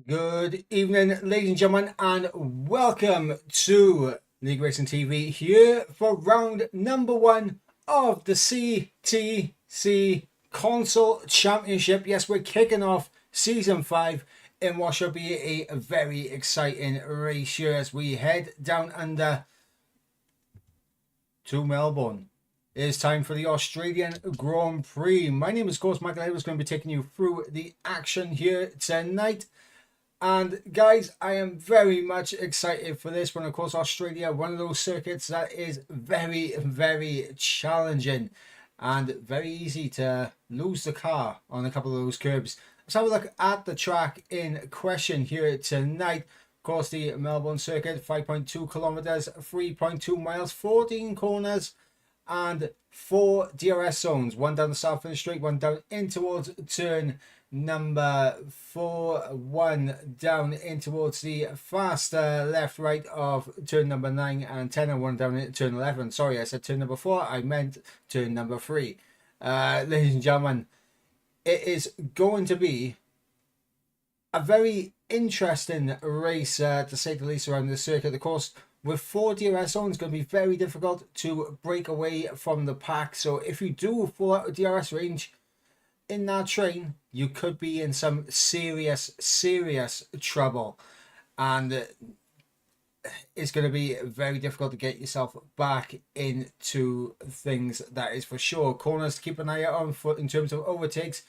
Good evening, ladies and gentlemen, and welcome to League Racing TV here for round number one of the CTC Console Championship. Yes, we're kicking off season 5 in what should be a very exciting race here as we head down under to Melbourne. It is time for the Australian Grand Prix. My name is, of course, Michael. I was going to be taking you through the action here tonight. And guys, I am very much excited for this one. Of course, Australia, one of those circuits that is very, very challenging and very easy to lose the car on a couple of those curbs. Let's have a look at the track in question here tonight. Of course, the Melbourne circuit, 5.2 kilometers, 3.2 miles, 14 corners, and 4 DRS zones. One down the south finish straight, one down in towards turn number 4, one down in towards the fast left right of turn number 9 and 10, and one down in turn 11. Sorry, I said turn number 4, I meant turn number 3. Ladies and gentlemen, it is going to be a very interesting race to say the least around the circuit. Of course, with 4 DRS zones, it's going to be very difficult to break away from the pack. So if you do fall out of DRS range in that train, you could be in some serious trouble, and it's going to be very difficult to get yourself back into things, that is for sure. Corners to keep an eye out on for in terms of overtakes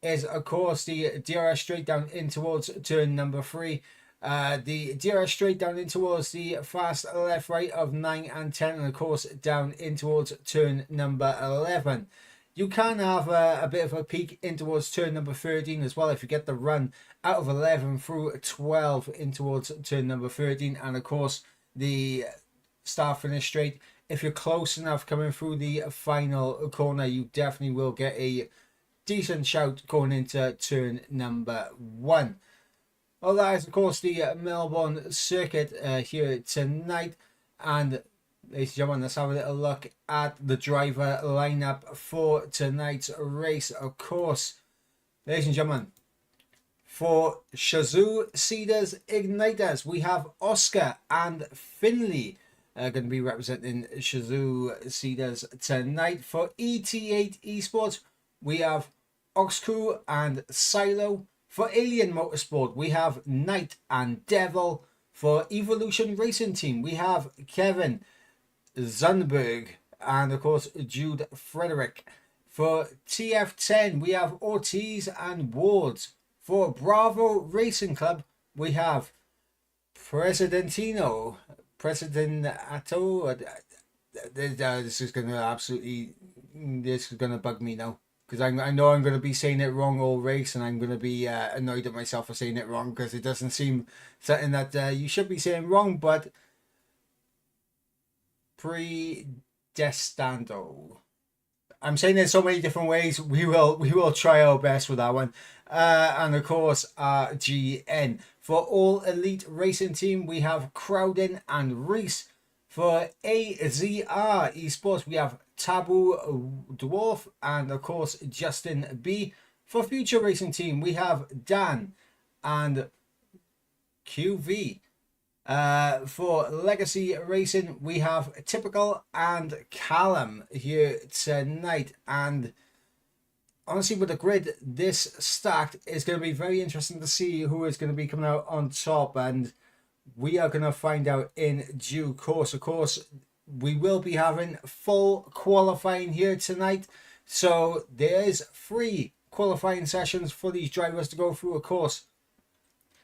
is, of course, the DRS straight down in towards turn number 3. The DRS straight down in towards the fast left right of 9 and 10, and of course down in towards turn number 11. You can have a bit of a peek in towards turn number 13 as well if you get the run out of 11 through 12 in towards turn number 13. And of course, the start finish straight, if you're close enough coming through the final corner, you definitely will get a decent shout going into turn number 1. Well, that is, of course, the Melbourne circuit here tonight. And ladies and gentlemen, let's have a little look at the driver lineup for tonight's race. Of course, ladies and gentlemen, for Shazoo Cedars Igniters, we have Oscar and Finley going to be representing Shazoo Cedars tonight. For ET8 Esports, we have Oxcrew and Silo. For Alien Motorsport, we have Knight and Devil. For Evolution Racing Team, we have Kevin Zunberg and of course Jude Frederick. For TF10, we have Ortiz and Wards. For Bravo Racing Club, we have Presidentato. This is going to bug me now, because I know I'm going to be saying it wrong all race, and I'm going to be annoyed at myself for saying it wrong, because it doesn't seem something that you should be saying wrong. But Predestando, I'm saying it so many different ways. We will try our best with that one. And of course, RGN. For All Elite Racing Team, we have Crowden and Reese. For AZR Esports, we have Taboo Dwarf and of course Justin B. For Future Racing Team, we have Dan and QV. For Legacy Racing, we have Typical and Callum here tonight. And honestly, with the grid this stacked, it's going to be very interesting to see who is going to be coming out on top, and we are going to find out in due course. Of course, we will be having full qualifying here tonight, so there's 3 qualifying sessions for these drivers to go through. Of course,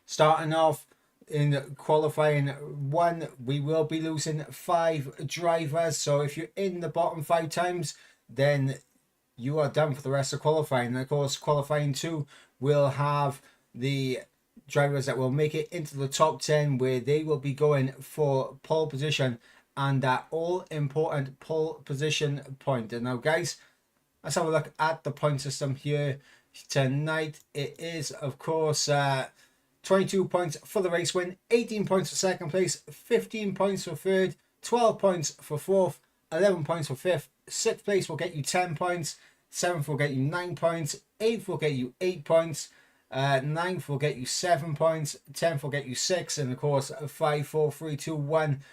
starting off in qualifying 1, we will be losing 5 drivers. So if you're in the bottom 5 times, then you are done for the rest of qualifying. And of course, qualifying 2 will have the drivers that will make it into the top 10, where they will be going for pole position and that all important pole position point. And now, guys, let's have a look at the point system here tonight. It is, of course, 22 points for the race win, 18 points for second place, 15 points for third, 12 points for fourth, 11 points for fifth. Sixth place will get you 10 points, seventh will get you 9 points, eighth will get you 8 points, Ninth will get you 7 points. 10th will get you 6. And of course, 5, 4, 3, 2, 1.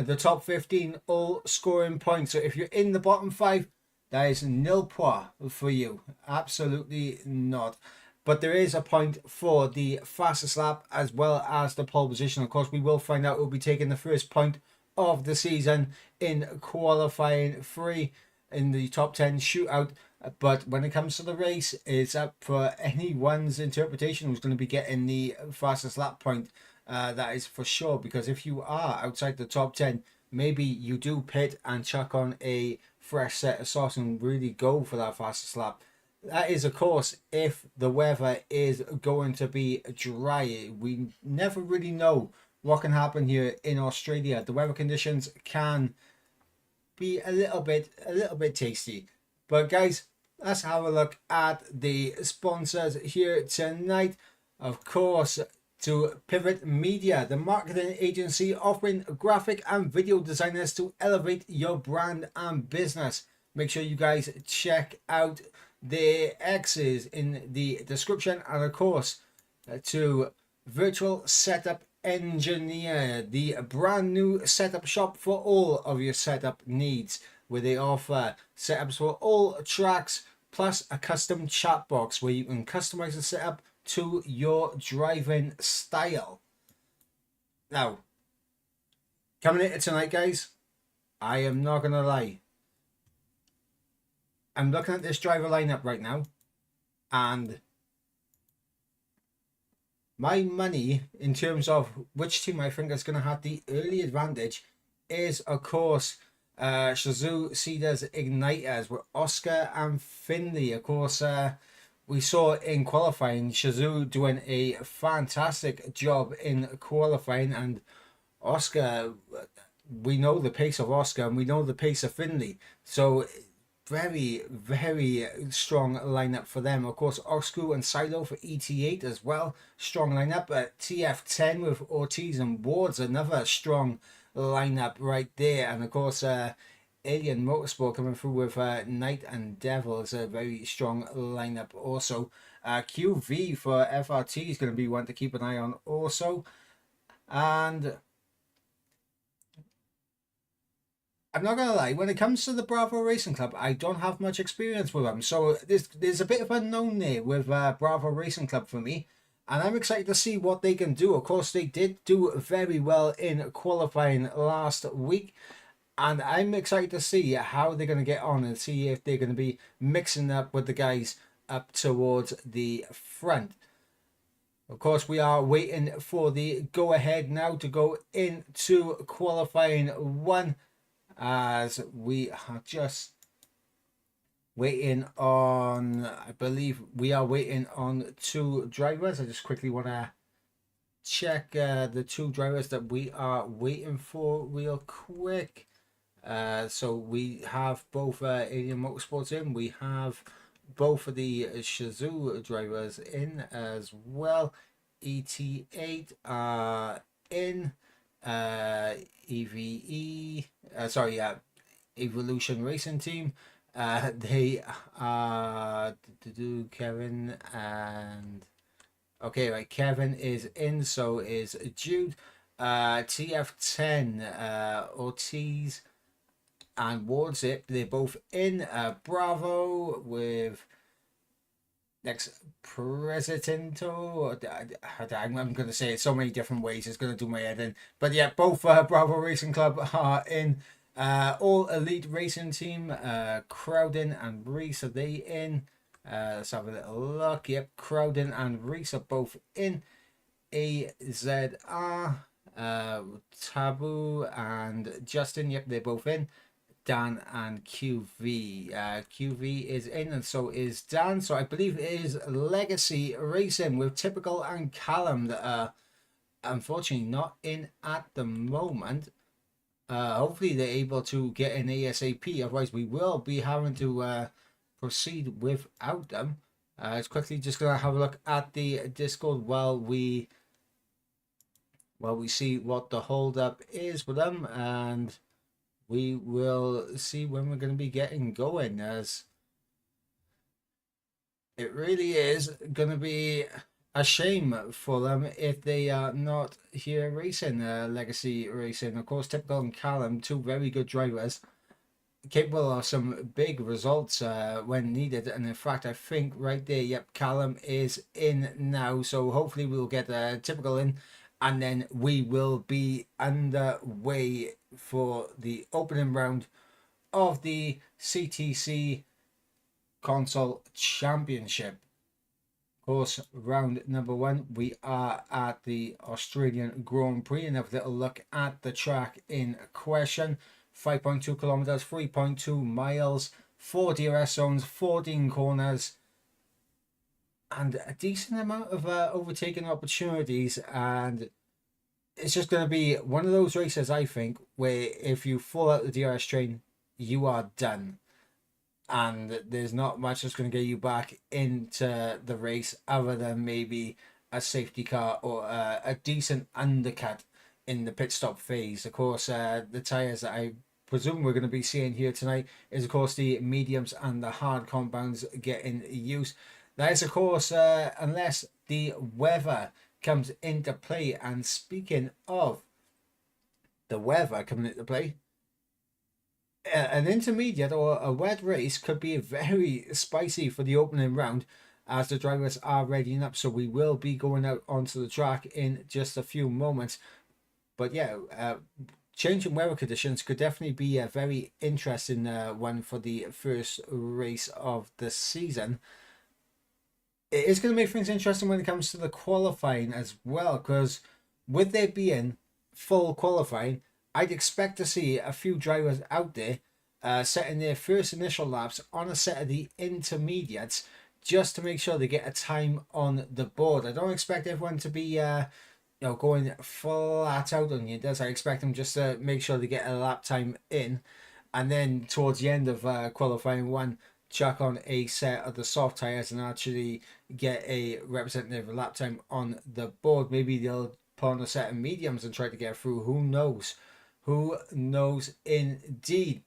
The top 15 all scoring points. So if you're in the bottom 5, that is nil point for you. Absolutely not. But there is a point for the fastest lap as well as the pole position. Of course, we will find out who will be taking the first point of the season in qualifying 3 in the top 10 shootout. But when it comes to the race, it's up for anyone's interpretation who's going to be getting the fastest lap point. That is for sure, because if you are outside the top 10, maybe you do pit and chuck on a fresh set of sauce and really go for that fastest lap. That is, of course, if the weather is going to be dry. We never really know what can happen here in Australia. The weather conditions can be a little bit tasty. But guys, let's have a look at the sponsors here tonight. Of course, to Pivot Media, the marketing agency offering graphic and video designers to elevate your brand and business. Make sure you guys check out the X's in the description. And of course, to Virtual Setup Engineer, the brand new setup shop for all of your setup needs, where they offer setups for all tracks, plus a custom chat box where you can customize the setup to your driving style. Now, coming into tonight, guys, I am not gonna lie. I'm looking at this driver lineup right now, and my money in terms of which team I think is going to have the early advantage is, of course, Shazoo Cedars Igniters with Oscar and Finley. Of course, we saw in qualifying Shazoo doing a fantastic job in qualifying, and Oscar, we know the pace of Oscar and we know the pace of Finley. So very, very strong lineup for them. Of course, Oxcrew and Silo for ET8 as well. Strong lineup. TF10 with Ortiz and Ward's another strong lineup right there. And of course, Alien Motorsport coming through with Knight and Devil is a very strong lineup also. QV for FRT is going to be one to keep an eye on also. And I'm not gonna lie, when it comes to the Bravo Racing Club, I don't have much experience with them. So there's a bit of unknown there with Bravo Racing Club for me. And I'm excited to see what they can do. Of course, they did do very well in qualifying last week. And I'm excited to see how they're going to get on and see if they're going to be mixing up with the guys up towards the front. Of course, we are waiting for the go-ahead now to go into qualifying 1. As we are just waiting on, I believe we are waiting on 2 drivers. I just quickly want to check the 2 drivers that we are waiting for real quick. So we have both Alien Motorsports in. We have both of the Shazoo drivers in as well. ET8 are in. EVE, Evolution Racing Team. They are Kevin and Kevin is in, so is Jude. TF10, Ortiz and Ward's it. They're both in. Bravo with next Presidento. I'm going to say it so many different ways, it's going to do my head in. But yeah, both Bravo Racing Club are in. All Elite Racing Team, Crowden and Reese, are they in? Let's have a little look. Yep, Crowden and Reese are both in. AZR, Taboo and Justin, yep, they're both in. Dan and QV. QV is in, and so is Dan. So I believe it is Legacy Racing with Typical and Callum that are unfortunately not in at the moment. Hopefully they're able to get an ASAP, otherwise we will be having to proceed without them. It's quickly just gonna have a look at the Discord while we see what the hold up is with them, and we will see when we're going to be getting going, as it really is going to be a shame for them if they are not here racing, Legacy Racing. Of course, Typical and Callum, two very good drivers, capable of some big results when needed. And in fact, I think right there, yep, Callum is in now. So hopefully we'll get Typical in, and then we will be underway for the opening round of the CTC Console Championship. Of course, round number one, we are at the Australian Grand Prix, and have a little look at the track in question. 5.2 kilometers, 3.2 miles, 4 DRS zones, 14 corners, and a decent amount of overtaking opportunities. And it's just going to be one of those races, I think, where if you fall out the DRS train, you are done. And there's not much that's going to get you back into the race other than maybe a safety car or a decent undercut in the pit stop phase. Of course, the tyres that I presume we're going to be seeing here tonight is, of course, the mediums and the hard compounds getting used. That is, of course, unless the weather comes into play. And speaking of the weather coming into play, an intermediate or a wet race could be very spicy for the opening round, as the drivers are readying up. So we will be going out onto the track in just a few moments. But yeah, changing weather conditions could definitely be a very interesting one for the first race of the season. It is going to make things interesting when it comes to the qualifying as well, because with there being full qualifying, I'd expect to see a few drivers out there setting their first initial laps on a set of the intermediates, just to make sure they get a time on the board. I don't expect everyone to be going flat out on you. I expect them just to make sure they get a lap time in, and then towards the end of qualifying one, chuck on a set of the soft tires and actually get a representative lap time on the board. Maybe they'll put on a set of mediums and try to get through. Who knows? Who knows indeed.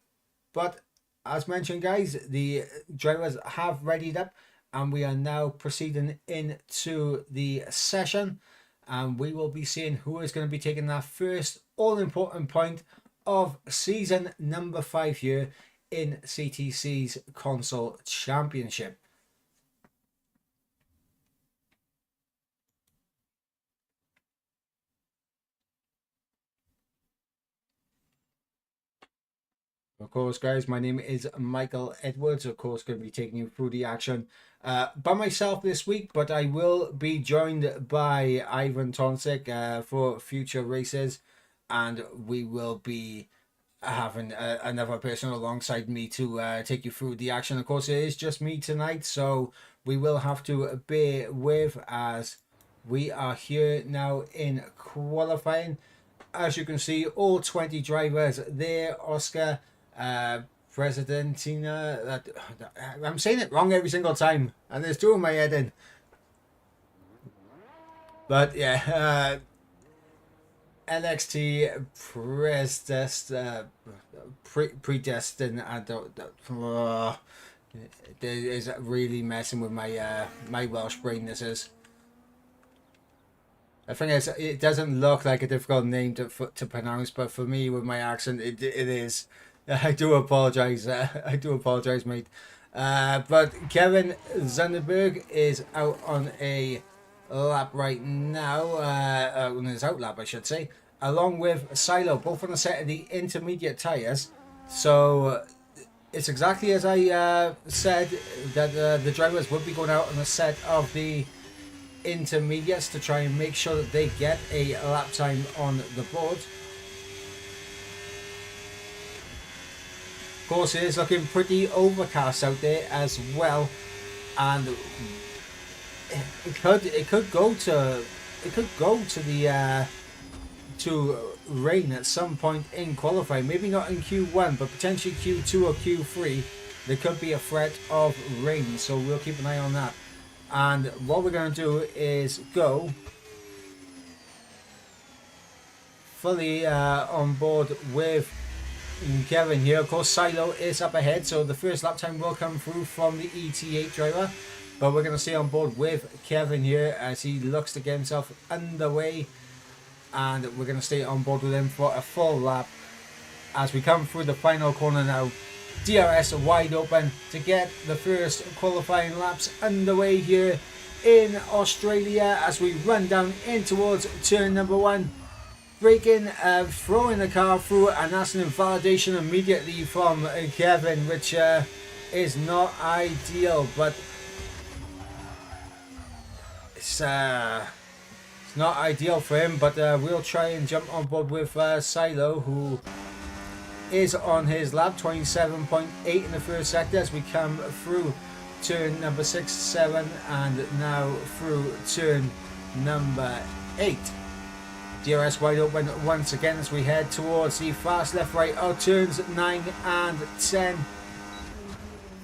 But as mentioned, guys, the drivers have readied up, and we are now proceeding into the session, and we will be seeing who is going to be taking that first all-important point of season number 5 here in CTC's Console Championship. Of course, guys, my name is Michael Edwards. Of course, going to be taking you through the action by myself this week, but I will be joined by Ivan Tonsik for future races, and we will be having another person alongside me to take you through the action. Of course, it is just me tonight, so we will have to bear with as we are here now in qualifying. As you can see, all 20 drivers there. Oscar, Presidentina, I'm saying it wrong every single time, and there's two in my head in. But yeah, NXT predestined. I don't. It is really messing with my my Welsh brain. This is. I think it doesn't look like a difficult name to pronounce, but for me, with my accent, it is. I do apologize. I do apologize, mate. But Kevin Zunderberg is out on a lap right now. On his out lap, I should say, along with Silo, both on a set of the intermediate tires. So it's exactly as I said, that the drivers would be going out on a set of the intermediates to try and make sure that they get a lap time on the board. Of course, it is looking pretty overcast out there as well, and it could go to the to rain at some point in qualifying. Maybe not in Q1, but potentially Q2 or Q3. There could be a threat of rain, so we'll keep an eye on that. And what we're going to do is go fully on board with Kevin here. Of course, Silo is up ahead, so the first lap time will come through from the ET8 driver. But we're going to stay on board with Kevin here as he looks to get himself underway. And we're going to stay on board with him for a full lap as we come through the final corner now. DRS wide open to get the first qualifying laps underway here in Australia as we run down in towards turn number 1. Braking, throwing the car through, and that's an invalidation immediately from Kevin, which is not ideal, but it's not ideal for him. But we'll try and jump on board with Silo, who is on his lap, 27.8 in the first sector as we come through turn number 6, 7, and now through turn number 8. DRS wide open once again as we head towards the fast left right of turns 9 and 10.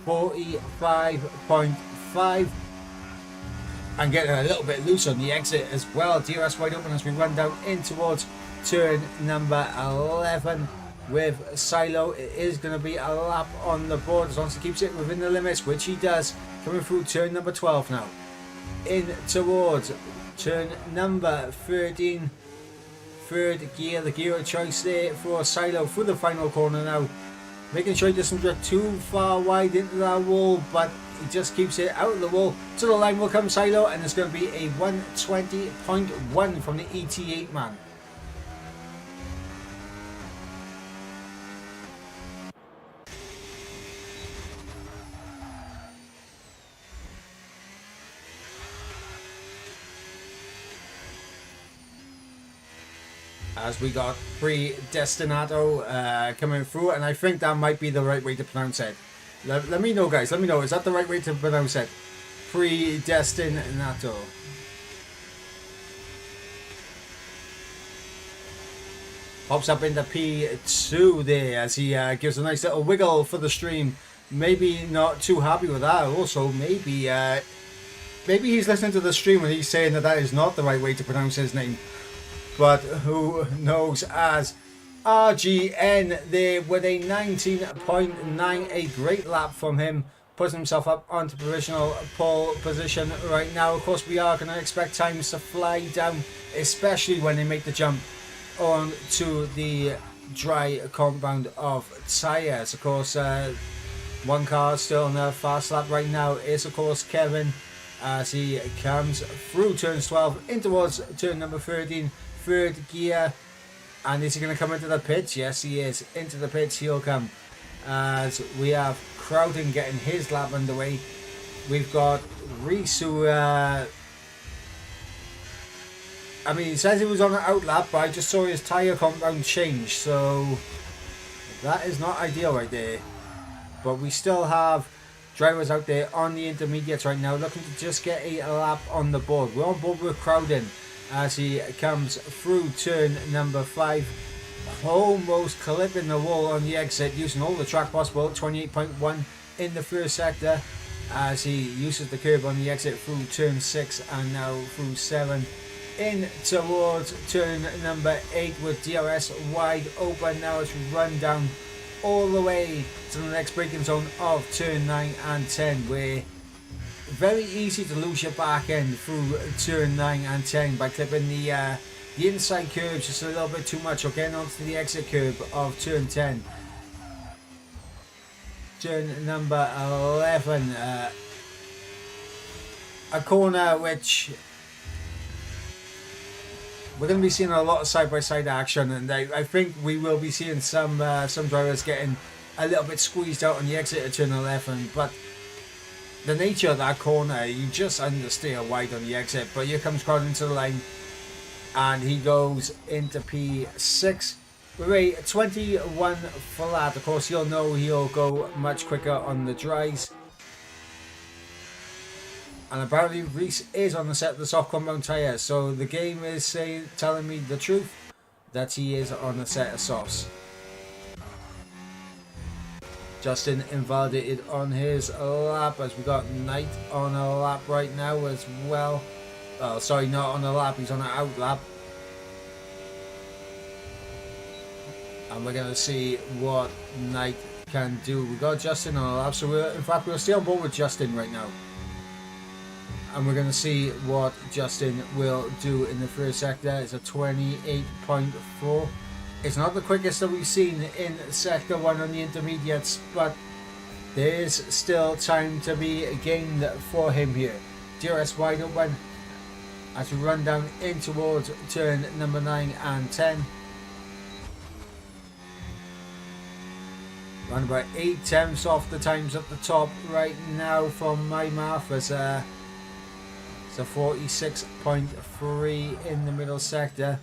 45.5. And getting a little bit loose on the exit as well. DRS wide open as we run down in towards turn number 11 with Silo. It is going to be a lap on the board as long as he keeps it within the limits, which he does. Coming through turn number 12 now. In towards turn number 13. Third gear, the gear of choice there for Silo through the final corner now. Making sure he doesn't get too far wide into that wall, but he just keeps it out of the wall. To the line will come Silo, and it's going to be a 120.1 from the ET8 man. As we got Predestinato coming through, and I think that might be the right way to pronounce it. Let me know, guys. Let me know. Is that the right way to pronounce it? Predestinato. Pops up into P2 there as he gives a nice little wiggle for the stream. Maybe not too happy with that. Also, maybe he's listening to the stream and he's saying that is not the right way to pronounce his name. But who knows, as RGN there with a 19.9, a great lap from him, puts himself up onto provisional pole position right now. Of course, we are going to expect times to fly down, especially when they make the jump onto the dry compound of tyres. Of course, one car still on the fast lap right now is, of course, Kevin, as he comes through turns 12 in towards turn number 13. Third gear, and is he going to come into the pits? Yes, he is. Into the pits he'll come, as we have Crowden getting his lap underway. We've got Reese, who I mean, he says he was on an out lap, but I just saw his tyre compound change, so that is not ideal right there. But we still have drivers out there on the intermediates right now looking to just get a lap on the board. We're on board with Crowden as he comes through turn number 5, almost clipping the wall on the exit, using all the track possible. 28.1 in the first sector as he uses the curb on the exit through turn 6 and now through 7 in towards turn number 8 with DRS wide open now as we run down all the way to the next braking zone of turn 9 and 10, where very easy to lose your back end through turn 9 and 10 by clipping the inside curves just a little bit too much, or getting onto the exit curve of turn 10. Turn number 11, a corner which we're going to be seeing a lot of side-by-side action, and I think we will be seeing some drivers getting a little bit squeezed out on the exit of turn 11, but the nature of that corner, you just understeer wide on the exit. But here comes Crowden into the line, and he goes into P6 with a 21 flat. Of course, you'll know he'll go much quicker on the dries. And apparently Reese is on the set of the soft compound tyre, so the game is telling me the truth that he is on the set of softs. Justin invalidated on his lap as we got Knight on a lap right now as well. Oh, sorry, not on a lap, he's on an out lap. And we're going to see what Knight can do. We got Justin on a lap, so in fact we'll stay on board with Justin right now. And we're going to see what Justin will do in the first sector. It's a 28.4. It's not the quickest that we've seen in sector 1 on the intermediates, but there is still time to be gained for him here. DRS wide open as we run down in towards turn number 9 and 10. Around about 8 tenths off the times at the top right now from my math. It's a 46.3 in the middle sector.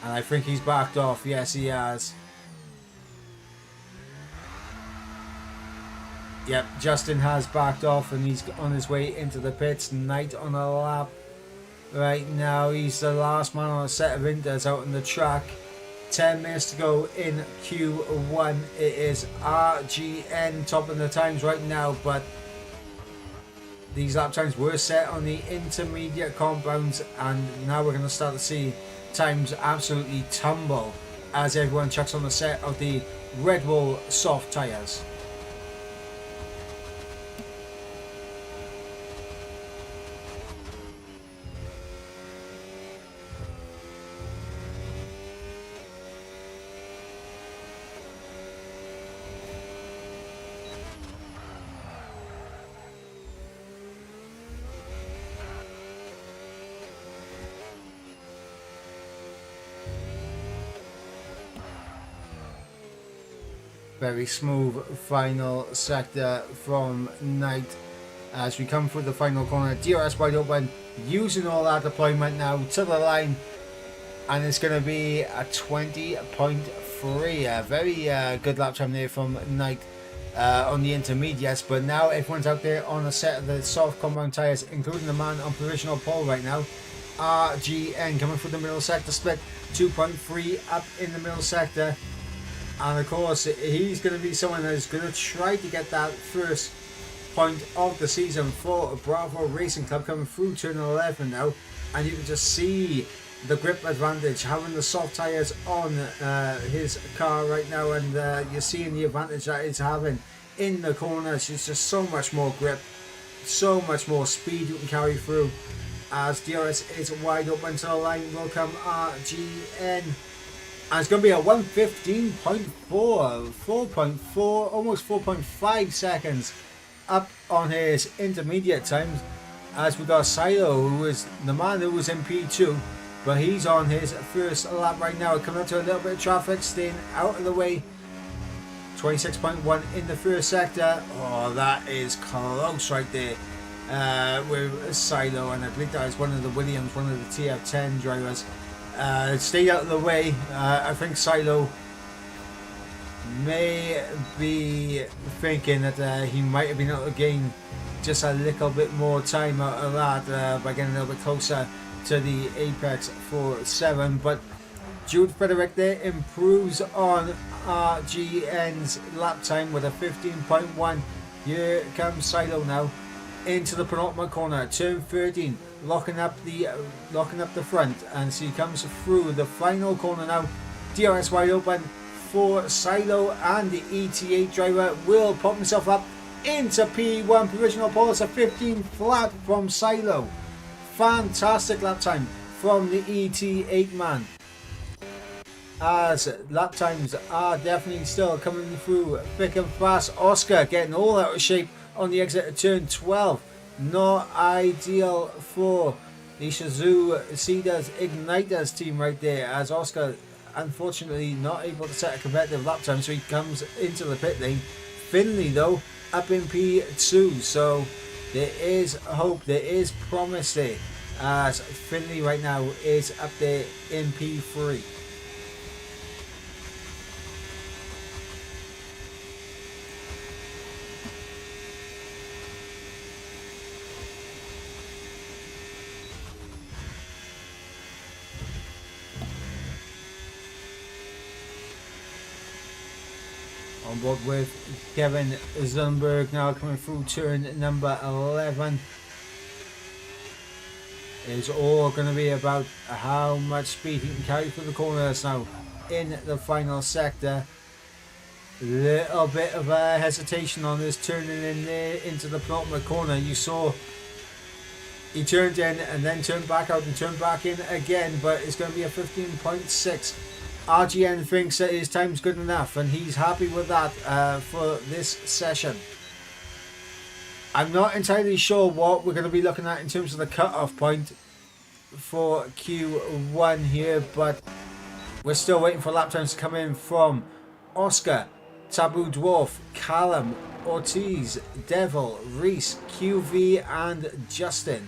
And I think he's backed off. Yes, he has. Yep, Justin has backed off and he's on his way into the pits. Knight on a lap. Right now, he's the last man on a set of inters out on the track. 10 minutes to go in Q1. It is RGN topping the times right now, but these lap times were set on the intermediate compounds, and now we're going to start to see times absolutely tumble as everyone chucks on the set of the Red Bull soft tyres. Very smooth final sector from Knight as we come through the final corner. DRS wide open, using all that deployment now to the line, and it's going to be a 20.3. A very good lap time there from Knight on the intermediates, but now everyone's out there on a set of the soft compound tyres, including the man on provisional pole right now. RGN coming through the middle sector split, 2.3 up in the middle sector. And of course, he's going to be someone that's going to try to get that first point of the season for Bravo Racing Club coming through turn 11 now. And you can just see the grip advantage, having the soft tyres on his car right now. And you're seeing the advantage that it's having in the corners. It's just so much more grip, so much more speed you can carry through. As DRS is wide open to the line, will come RGN. And it's going to be a 1:15.4, 4.4, almost 4.5 seconds up on his intermediate times. As we got Silo, who is the man who was in P2, but he's on his first lap right now. Coming up to a little bit of traffic, staying out of the way. 26.1 in the first sector. Oh, that is close right there with Silo, and I believe that is one of the Williams, one of the TF10 drivers. Stay out of the way. I think Silo may be thinking that he might have been able to gain just a little bit more time out of that by getting a little bit closer to the apex for 7. But Jude Frederick there improves on RGN's lap time with a 15.1. Here comes Silo now into the penultimate corner, turn 13, locking up the front, and so he comes through the final corner now. DRS wide open for Silo, and the ET8 driver will pop himself up into P1 provisional pole. It's a 15 flat from Silo. Fantastic lap time from the ET8 man, as lap times are definitely still coming through thick and fast. Oscar getting all out of shape on the exit of turn 12. Not ideal for the Shazoo Cedars Igniters team right there, as Oscar unfortunately not able to set a competitive lap time, so he comes into the pit lane. Finley though up in P2, so there is hope, there is promise there, as Finley right now is up there in P3. On board with Kevin Zunberg now coming through turn number 11. It's all going to be about how much speed he can carry through the corners now in the final sector. Little bit of hesitation on this turning in there into the penultimate corner. You saw he turned in and then turned back out and turned back in again, but it's going to be a 15.6. RGN thinks that his time's good enough and he's happy with that for this session. I'm not entirely sure what we're going to be looking at in terms of the cut-off point for Q1 here, but we're still waiting for lap times to come in from Oscar, Taboo Dwarf, Callum, Ortiz, Devil, Reese, QV and Justin.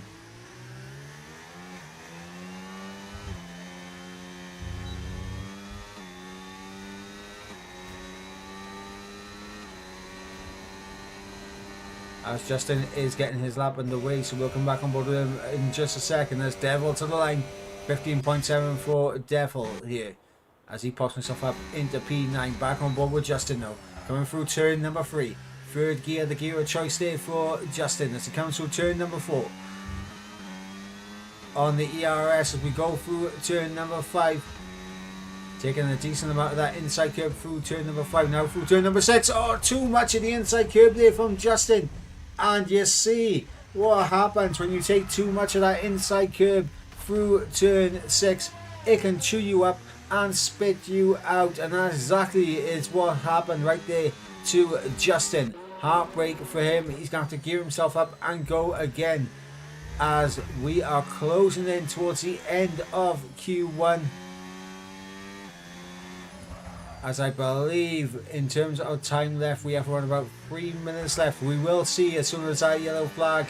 As Justin is getting his lap underway, so we'll come back on board with him in just a second. There's Devil to the line, 15.7 for Devil here, as he pops himself up into P9. Back on board with Justin now, coming through turn number 3. Third gear, the gear of choice there for Justin as he comes through turn number 4. On the ERS as we go through turn number 5. Taking a decent amount of that inside curb through turn number 5. Now through turn number 6. Oh, too much of the inside curb there from Justin. And you see what happens when you take too much of that inside curb through turn 6. It can chew you up and spit you out. And that exactly is what happened right there to Justin. Heartbreak for him. He's going to have to gear himself up and go again as we are closing in towards the end of Q1. As I believe in terms of time left, we have around about 3 minutes left. We will see as soon as that yellow flag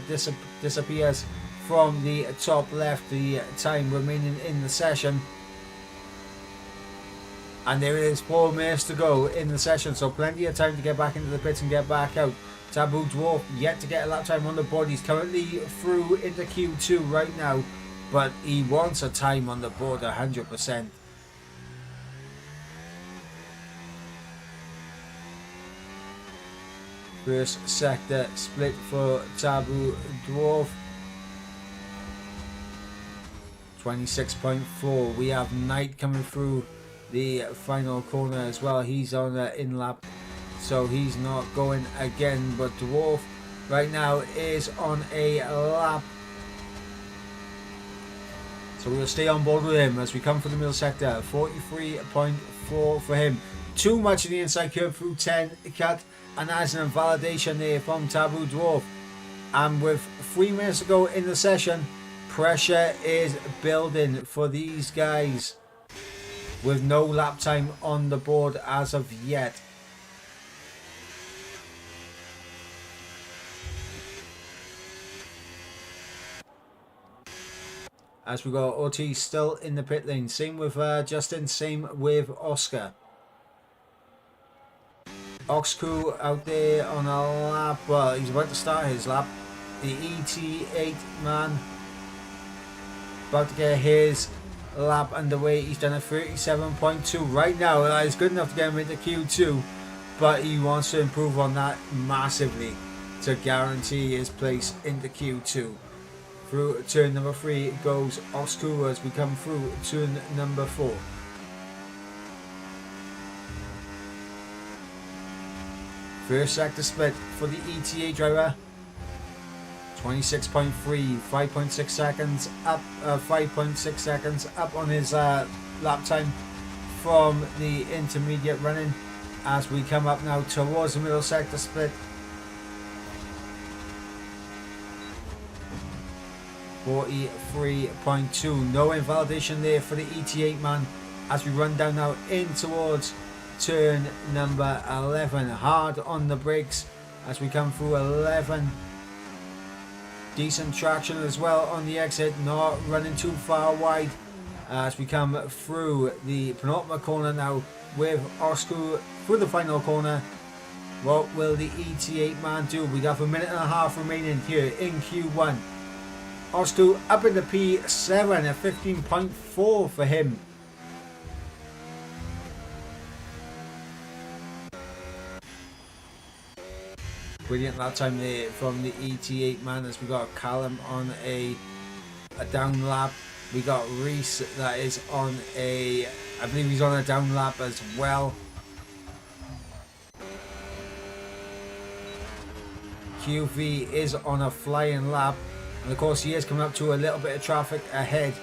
disappears from the top left the time remaining in the session. And there is 4 minutes to go in the session, so plenty of time to get back into the pits and get back out. Taboo Dwarf yet to get a lap time on the board. He's currently through into Q2 right now, but he wants a time on the board 100%. First sector split for Taboo Dwarf. 26.4. We have Knight coming through the final corner as well. He's on the in lap, so he's not going again, but Dwarf right now is on a lap, so we'll stay on board with him as we come from the middle sector. 43.4 for him. Too much in the inside curve through 10 cut, and that's an invalidation there from Taboo Dwarf. And with 3 minutes to go in the session, pressure is building for these guys with no lap time on the board as of yet. As we go, Ortiz still in the pit lane. Same with Justin, same with Oscar. Oxcrew out there on a lap. Well, he's about to start his lap. The ET8 man about to get his lap underway. He's done a 37.2 right now. That is good enough to get him into Q2, but he wants to improve on that massively to guarantee his place into Q2. Through turn number 3 goes Oxcrew as we come through turn number 4. First sector split for the ETA driver. 26.3, 5.6 seconds up, 5.6 seconds up on his lap time from the intermediate running. As we come up now towards the middle sector split. 43.2, no invalidation there for the ET8 man as we run down now in towards turn number 11. Hard on the brakes as we come through 11. Decent traction as well on the exit, not running too far wide as we come through the penultimate corner now with Oscar through the final corner. What will the ET8 man do? We got a minute and a half remaining here in Q1. Oscar up in the P7 at 15.4 for him. Brilliant lap time there from the ET8 man as we got Callum on a down lap. We got Reese that is on a, I believe he's on a down lap as well. QV is on a flying lap, and of course he is coming up to a little bit of traffic ahead,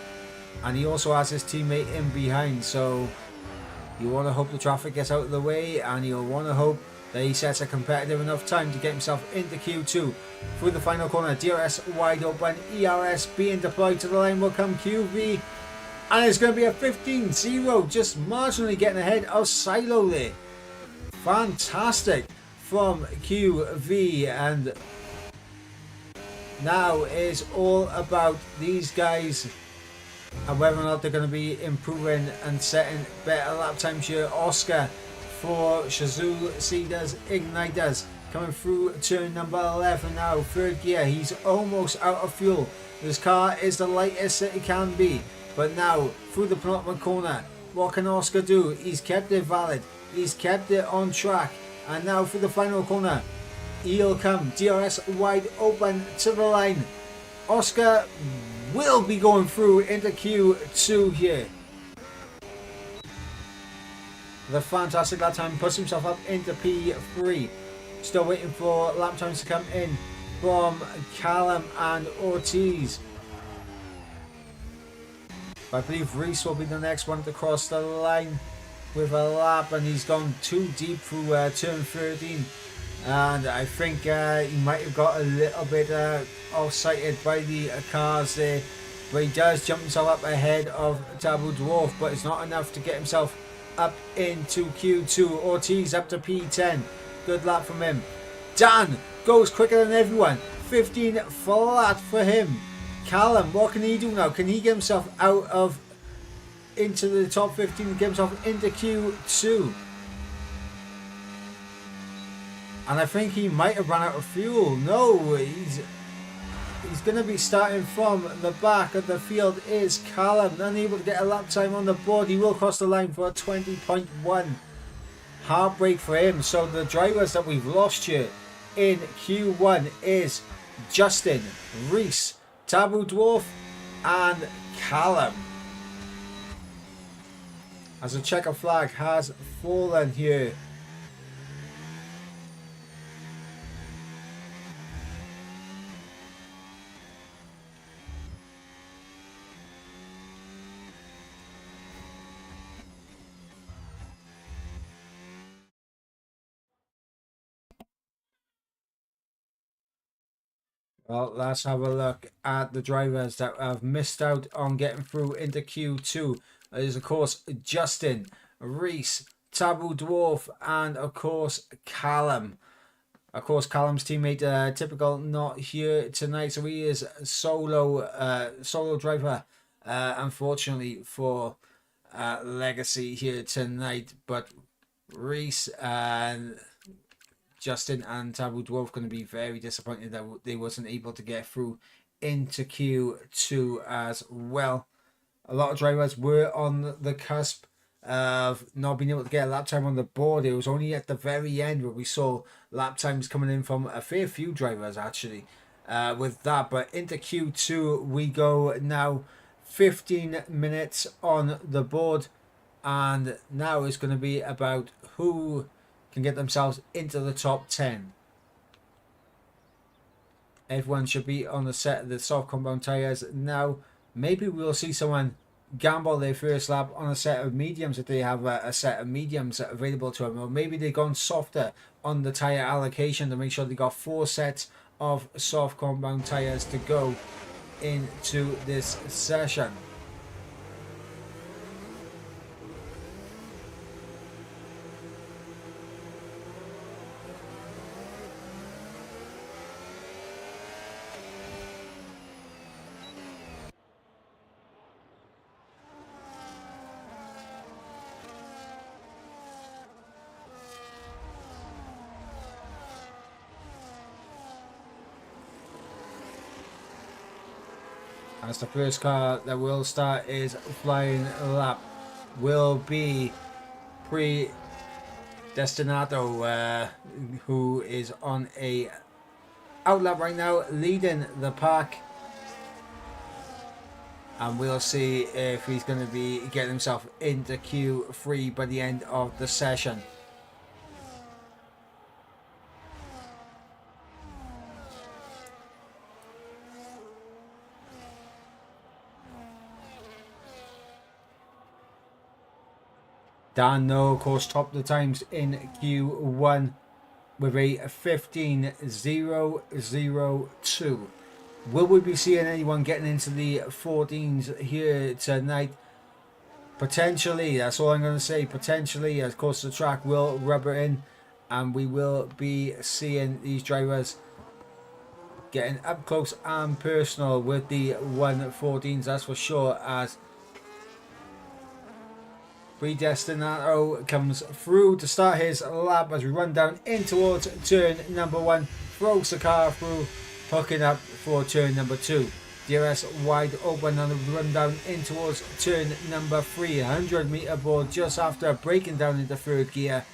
and he also has his teammate in behind, so you want to hope the traffic gets out of the way, and you'll want to hope that he sets a competitive enough time to get himself into Q2. Through the final corner, DRS wide open, ERS being deployed to the line, will come QV, and it's going to be a 15-0, just marginally getting ahead of Silo there. Fantastic from QV, and now is all about these guys and whether or not they're going to be improving and setting better lap times here. Oscar for Shazoo Cedars Igniters coming through turn number 11 now, third gear. He's almost out of fuel. This car is the lightest it can be, but now through the penultimate corner, what can Oscar do? He's kept it valid, he's kept it on track, and now through the final corner he'll come DRS wide open to the line. Oscar will be going through into Q2 here. The fantastic lap time puts himself up into P3. Still waiting for lap times to come in from Callum and Ortiz. I believe Reese will be the next one to cross the line with a lap, and he's gone too deep through turn 13. And I think he might have got a little bit off-sighted by the cars there, but he does jump himself up ahead of Taboo Dwarf, but it's not enough to get himself up into Q2. Ortiz up to P10. Good lap from him. Dan goes quicker than everyone. 15 flat for him. Callum, what can he do now? Can he get himself out of into the top 15 and get himself into Q2? And I think he might have run out of fuel. No, he's going to be starting from the back of the field is Callum. Unable to get a lap time on the board. He will cross the line for a 20.1. Heartbreak for him. So the drivers that we've lost here in Q1 is Justin, Reese, Taboo Dwarf and Callum. As a checker flag has fallen here. Well, let's have a look at the drivers that have missed out on getting through into Q2. It is, of course, Justin, Reese, Taboo Dwarf, and, of course, Callum. Of course, Callum's teammate, Typical, not here tonight, so he is solo driver, unfortunately, for Legacy here tonight. But Reese and Justin and Taboo Dwarf going to be very disappointed that they wasn't able to get through into Q2 as well. A lot of drivers were on the cusp of not being able to get a lap time on the board. It was only at the very end where we saw lap times coming in from a fair few drivers actually with that. But into Q2 we go now. 15 minutes on the board, and now it's going to be about who can get themselves into the top 10. Everyone should be on the set of the soft compound tyres now. Maybe we'll see someone gamble their first lap on a set of mediums if they have a set of mediums available to them, or maybe they've gone softer on the tyre allocation to make sure they got 4 sets of soft compound tyres to go into this session. As the first car that will start is flying lap will be Predestinato, who is on a outlap right now, leading the pack. And we'll see if he's going to be getting himself into Q3 by the end of the session. Dan, no, of course, topped the times in Q1 with a 15.002. Will we be seeing anyone getting into the 14s here tonight? Potentially, that's all I'm going to say. Potentially, of course, the track will rubber in, and we will be seeing these drivers getting up close and personal with the 114s, that's for sure, as Predestinato comes through to start his lap as we run down in towards turn number 1, throws the car through, hooking up for turn number 2. DRS wide open on the run down in towards turn number 3, 100 meter board just after breaking down into third gear,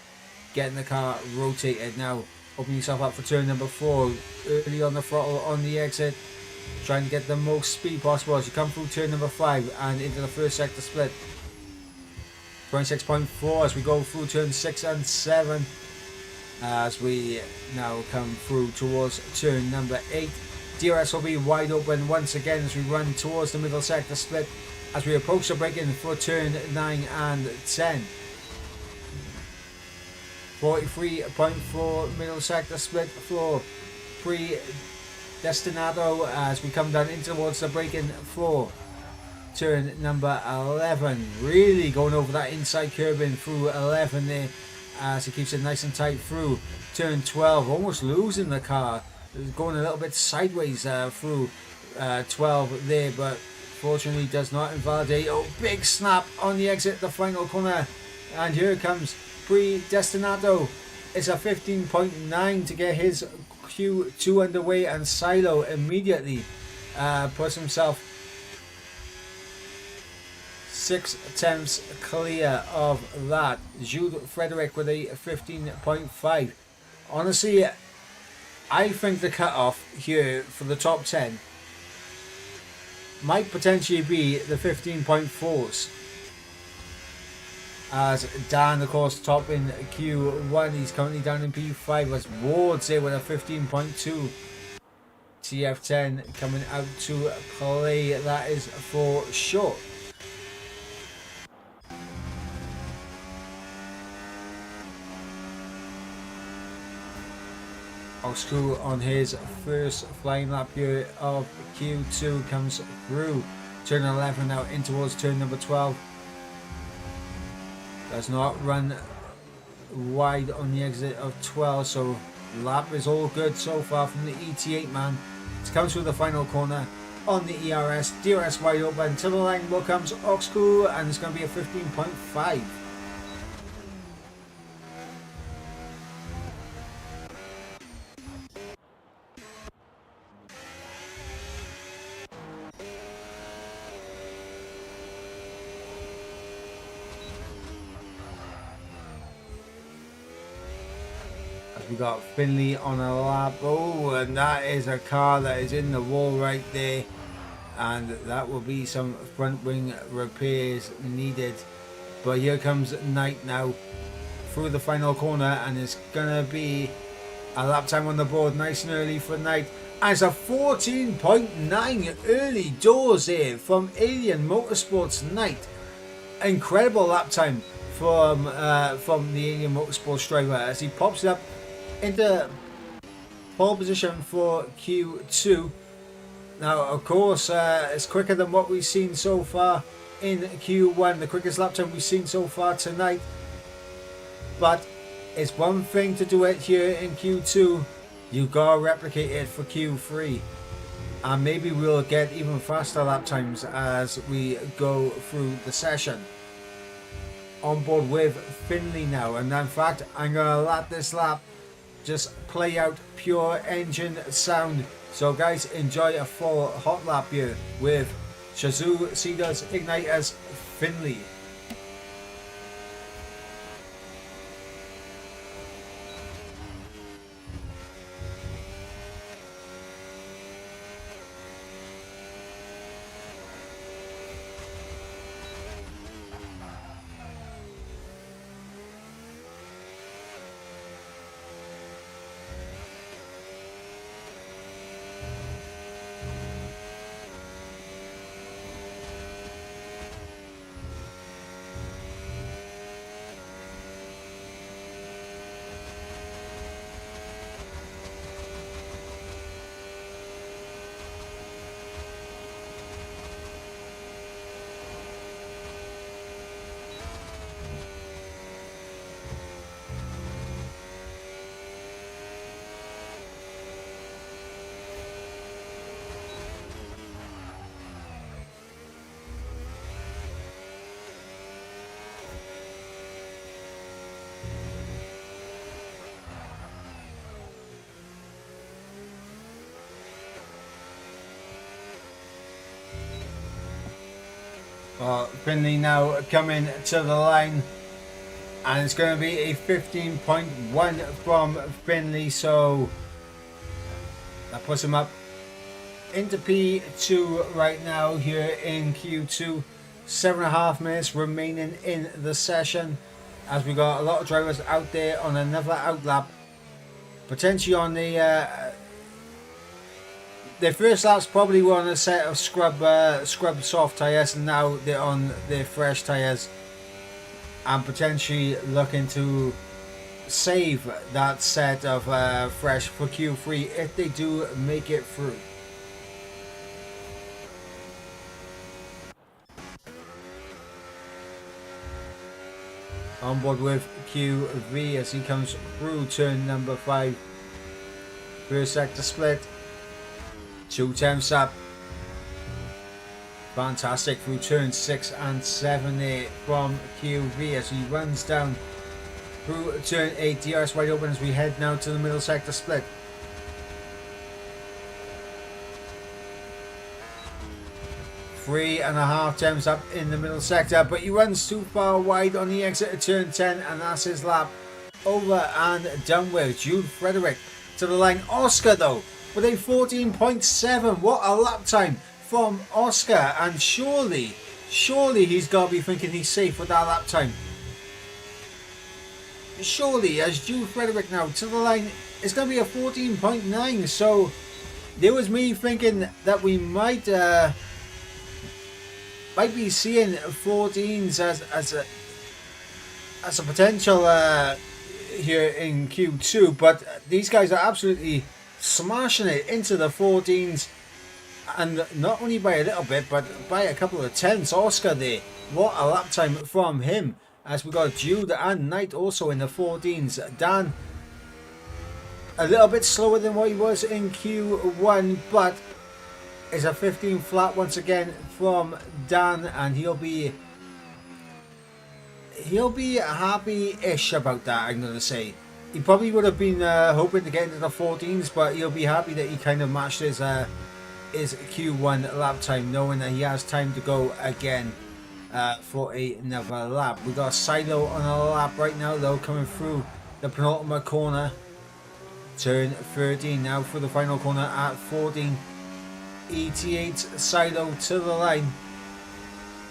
getting the car rotated. Now open yourself up for turn number 4, early on the throttle on the exit, trying to get the most speed possible as you come through turn number 5 and into the first sector split. 26.4 as we go through turn 6 and 7 as we now come through towards turn number 8. DRS will be wide open once again as we run towards the middle sector split as we approach the break-in for turn 9 and 10. 43.4 middle sector split for Predestinato as we come down in towards the break-in for turn number 11. Really going over that inside curbing through 11 there as he keeps it nice and tight through turn 12, almost losing the car, going a little bit sideways through 12 there, but fortunately does not invalidate. Oh, big snap on the exit, the final corner, and here comes Predestinato. It's a 15.9 to get his Q2 underway, and Silo immediately puts himself 6 tenths clear of that. Jude Frederick with a 15.5. Honestly, I think the cutoff here for the top 10 might potentially be the 15.4s. As Dan, of course, top in Q1, he's currently down in P5 as Ward's there with a 15.2. TF10 coming out to play, that is for sure. Oxcu on his first flying lap here of Q2 comes through turn 11 now in towards turn number 12. Does not run wide on the exit of 12, so lap is all good so far from the ET8 man. It comes through the final corner on the ERS, DRS wide open, to the line will comes Oxcu, and it's going to be a 15.5. We got Finley on a lap. Oh, and that is a car that is in the wall right there, and that will be some front wing repairs needed. But here comes Knight now through the final corner, and it's gonna be a lap time on the board nice and early for Knight. And it's a 14.9 early doors here from Alien Motorsports Knight. Incredible lap time from the Alien Motorsports driver as he pops it up into pole position for Q2. Now, of course, it's quicker than what we've seen so far in Q1, the quickest lap time we've seen so far tonight. But it's one thing to do it here in Q2, you gotta replicate it for Q3. And maybe we'll get even faster lap times as we go through the session. On board with Finley now, and in fact, I'm gonna let this lap just play out pure engine sound. So guys, enjoy a full hot lap here with Shazoo Cedars Igniters Finley. Well, Finley now coming to the line, and it's going to be a 15.1 from Finley, so that puts him up into P2 right now here in Q2. 7.5 minutes remaining in the session, as we got a lot of drivers out there on another outlap, potentially on their first laps probably were on a set of scrub soft tyres, and now they're on their fresh tyres, and potentially looking to save that set of fresh for Q3 if they do make it through. On board with QV as he comes through turn number 5. First sector split. 2 temps up. Fantastic through turn 6 and 7 there from QV as he runs down through turn 8. DRS wide open as we head now to the middle sector split. Three and a half temps up in the middle sector, but he runs too far wide on the exit of turn 10, and that's his lap over and done with. Jude Frederick to the line. Oscar though with a 14.7. What a lap time from Oscar, and surely he's got to be thinking he's safe with that lap time. Surely, as Jude Frederick now to the line, it's going to be a 14.9. So there was me thinking that we might be seeing 14s as a potential here in Q2, but these guys are absolutely smashing it into the 14s, and not only by a little bit but by a couple of tenths. Oscar there, what a lap time from him, as we got Jude and Knight also in the 14s. Dan a little bit slower than what he was in Q1, but is a 15 flat once again from Dan, and he'll be happy-ish about that. I'm gonna say he probably would have been hoping to get into the 14s, but he'll be happy that he kind of matched his Q1 lap time, knowing that he has time to go again for another lap. We got Silo on a lap right now though, coming through the penultimate corner, turn 13 now for the final corner at 14. ET8 Silo to the line.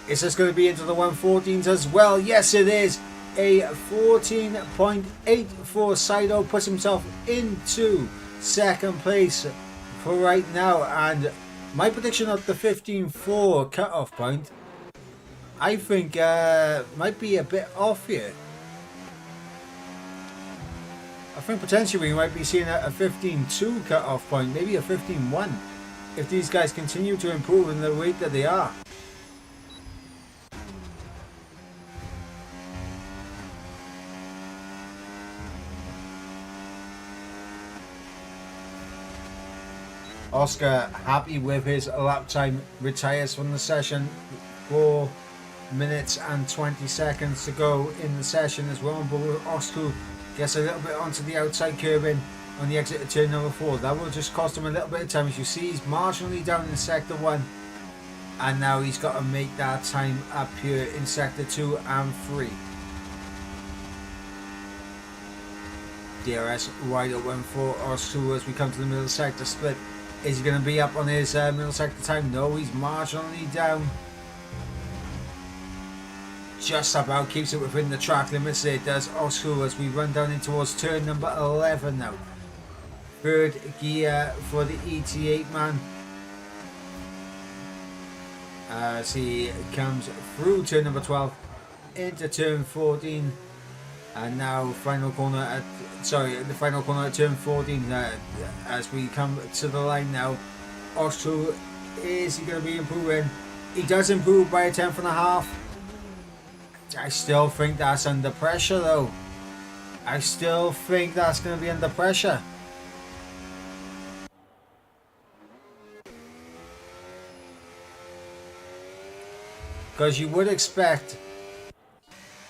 Is this going to be into the 114s as well? Yes, it is. A 14.8 for Silo, puts himself into second place for right now. And my prediction of the 15.4 cutoff point, I think might be a bit off here. I think potentially we might be seeing a 15.2 cutoff point, maybe a 15.1. if these guys continue to improve in the rate that they are. Oscar happy with his lap time, retires from the session. 4 minutes and 20 seconds to go in the session as well. But Oscar gets a little bit onto the outside curbing on the exit of turn number 4. That will just cost him a little bit of time. As you see, he's marginally down in sector 1, and now he's got to make that time up here in sector 2 and 3. DRS wide open for Oscar as we come to the middle sector split. Is he going to be up on his middle sector time? No, he's marginally down. Just about keeps it within the track limits. There does Oscar as we run down in towards turn number 11 now. Third gear for the ET8 man, as he comes through turn number 12 into turn 14, and now the final corner at turn 14 as we come to the line now. Oscar, is he going to be improving? He does improve by a 10th and a half. I still think that's under pressure though. I still think that's going to be under pressure. Because you would expect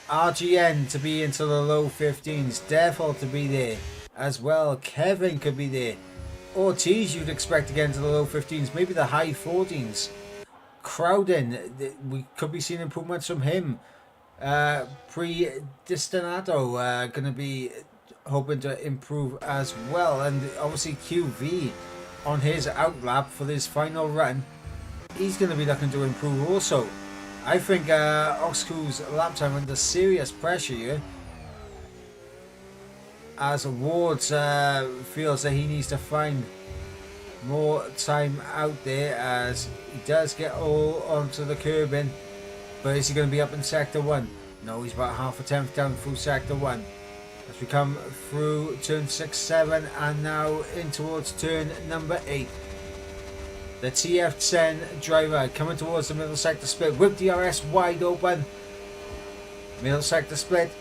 RGN to be into the low 15s, Devil to be there as well, Kevin could be there, Ortiz you'd expect to get into the low 15s, maybe the high 14s. Crowden, we could be seeing improvements from him. Predestinato going to be hoping to improve as well, and obviously QV on his outlap for this final run, he's going to be looking to improve also. I think Oxku's lap time under serious pressure here, as Wards feels that he needs to find more time out there, as he does get all onto the curbing. But is he going to be up in sector 1? No, he's about half a tenth down through sector 1. As we come through turn 6, 7, and now in towards turn number 8. The TF10 driver coming towards the middle sector split with DRS wide open. Middle sector split.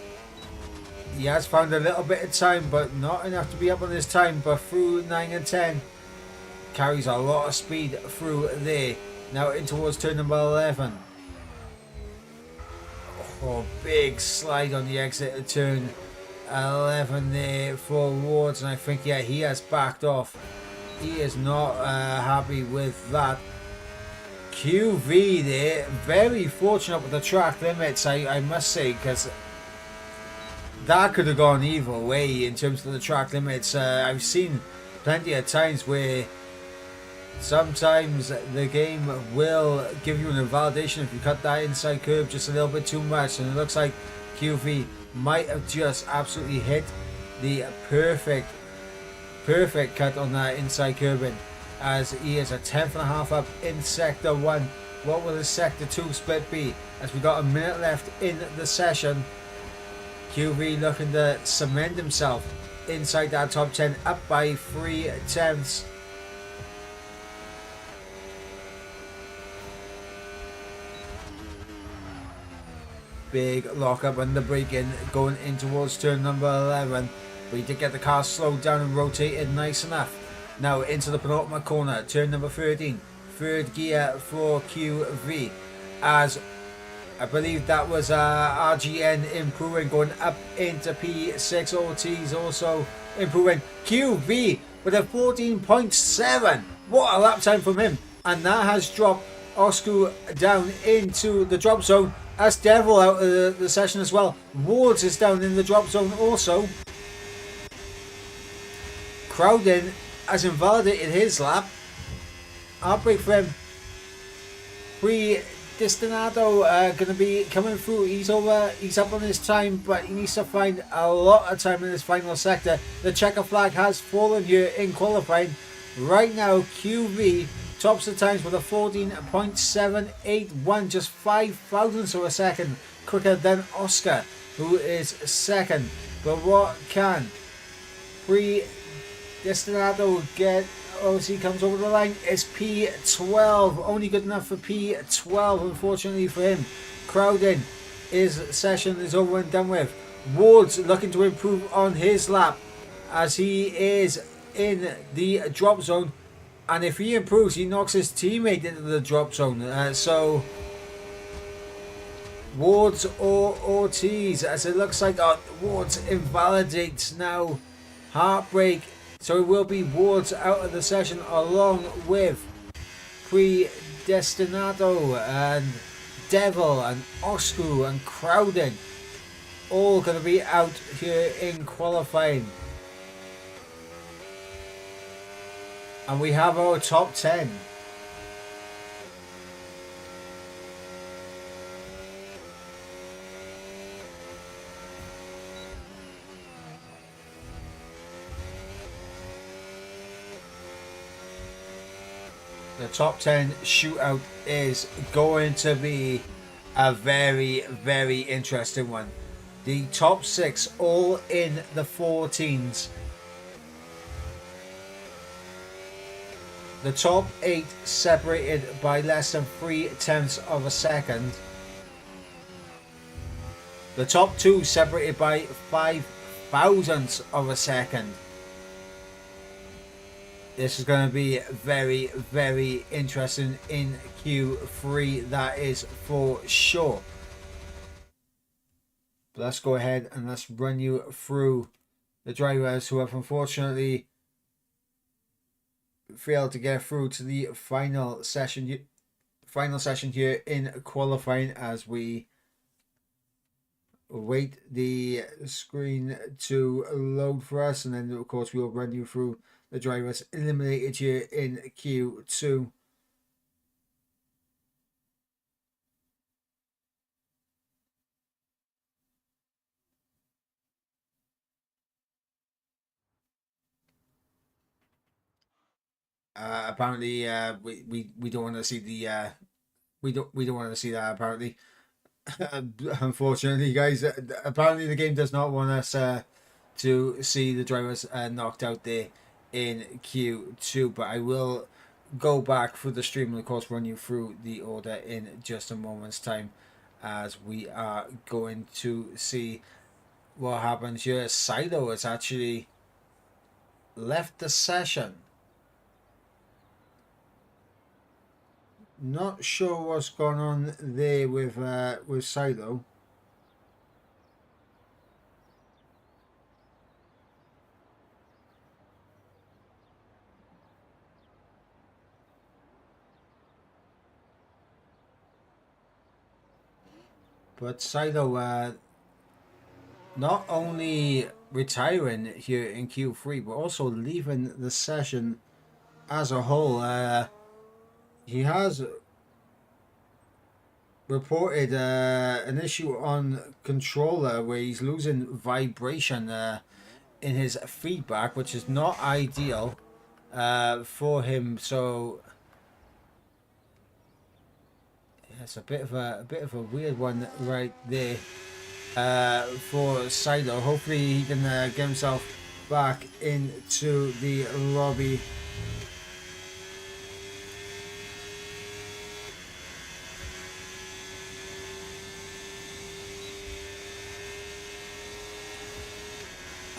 He has found a little bit of time, but not enough to be up on his time. But through 9 and 10, carries a lot of speed through there. Now in towards turn number 11. Oh, big slide on the exit of turn 11 there for Wards, and I think, yeah, he has backed off. He is not happy with that. QV there, very fortunate with the track limits, I must say, because that could have gone either way in terms of the track limits. I've seen plenty of times where sometimes the game will give you an invalidation if you cut that inside curve just a little bit too much, and it looks like QV might have just absolutely hit the perfect cut on that inside curbing, as he is a tenth and a half up in sector 1. What will the sector 2 split be, as we got a minute left in the session? QV looking to cement himself inside that top 10, up by 3 tenths. Big lock up and the braking going in towards turn number 11. But he did get the car slowed down and rotated nice enough. Now into the penultimate corner, turn number 13. Third gear for QV. As I believe that was RGN improving, going up into P6. OT's also improving. QV with a 14.7. What a lap time from him. And that has dropped Osku down into the drop zone. That's Devil out of the session as well. Wards is down in the drop zone also. Crowden has invalidated his lap. Heartbreak for him. Predestinato going to be coming through. He's up on his time, but he needs to find a lot of time in this final sector. The checker flag has fallen here in qualifying. Right now, QV tops the times with a 14.781, just 5 thousandths of a second quicker than Oscar, who is second. But what can Predestinato get? Obviously comes over the line. It's P12, only good enough for P12, unfortunately for him. Crowden, his session is over and done with. Wards looking to improve on his lap, as he is in the drop zone. And if he improves, he knocks his teammate into the drop zone. So, Wards or Ortiz, as it looks like Wards invalidates now. Heartbreak. So it will be Wards out of the session, along with Predestinato and Devil and Osku and Crowden. All going to be out here in qualifying. And we have our top 10. The top 10 shootout is going to be a very, very interesting one. The top 6 all in the 14s. The top 8 separated by less than 3 tenths of a second. The top 2 separated by 5 thousandths of a second. This is going to be very, very interesting in Q3, that is for sure. But let's go ahead and let's run you through the drivers who have unfortunately failed to get through to the final session. final session here in qualifying as we wait the screen to load for us, and then of course we'll run you through the drivers eliminated here in Q2. Apparently, we don't want to see the we don't want to see that. Apparently, unfortunately, guys, apparently the game does not want us to see the drivers knocked out there in Q2. But I will go back through the stream and of course run you through the order in just a moment's time, as we are going to see what happens here. Silo has actually left the session. Not sure what's going on there with Silo. But Silo not only retiring here in Q3, but also leaving the session as a whole. He has reported an issue on controller where he's losing vibration in his feedback, which is not ideal for him. So it's a bit of a weird one right there for Silo. Hopefully he can get himself back into the lobby.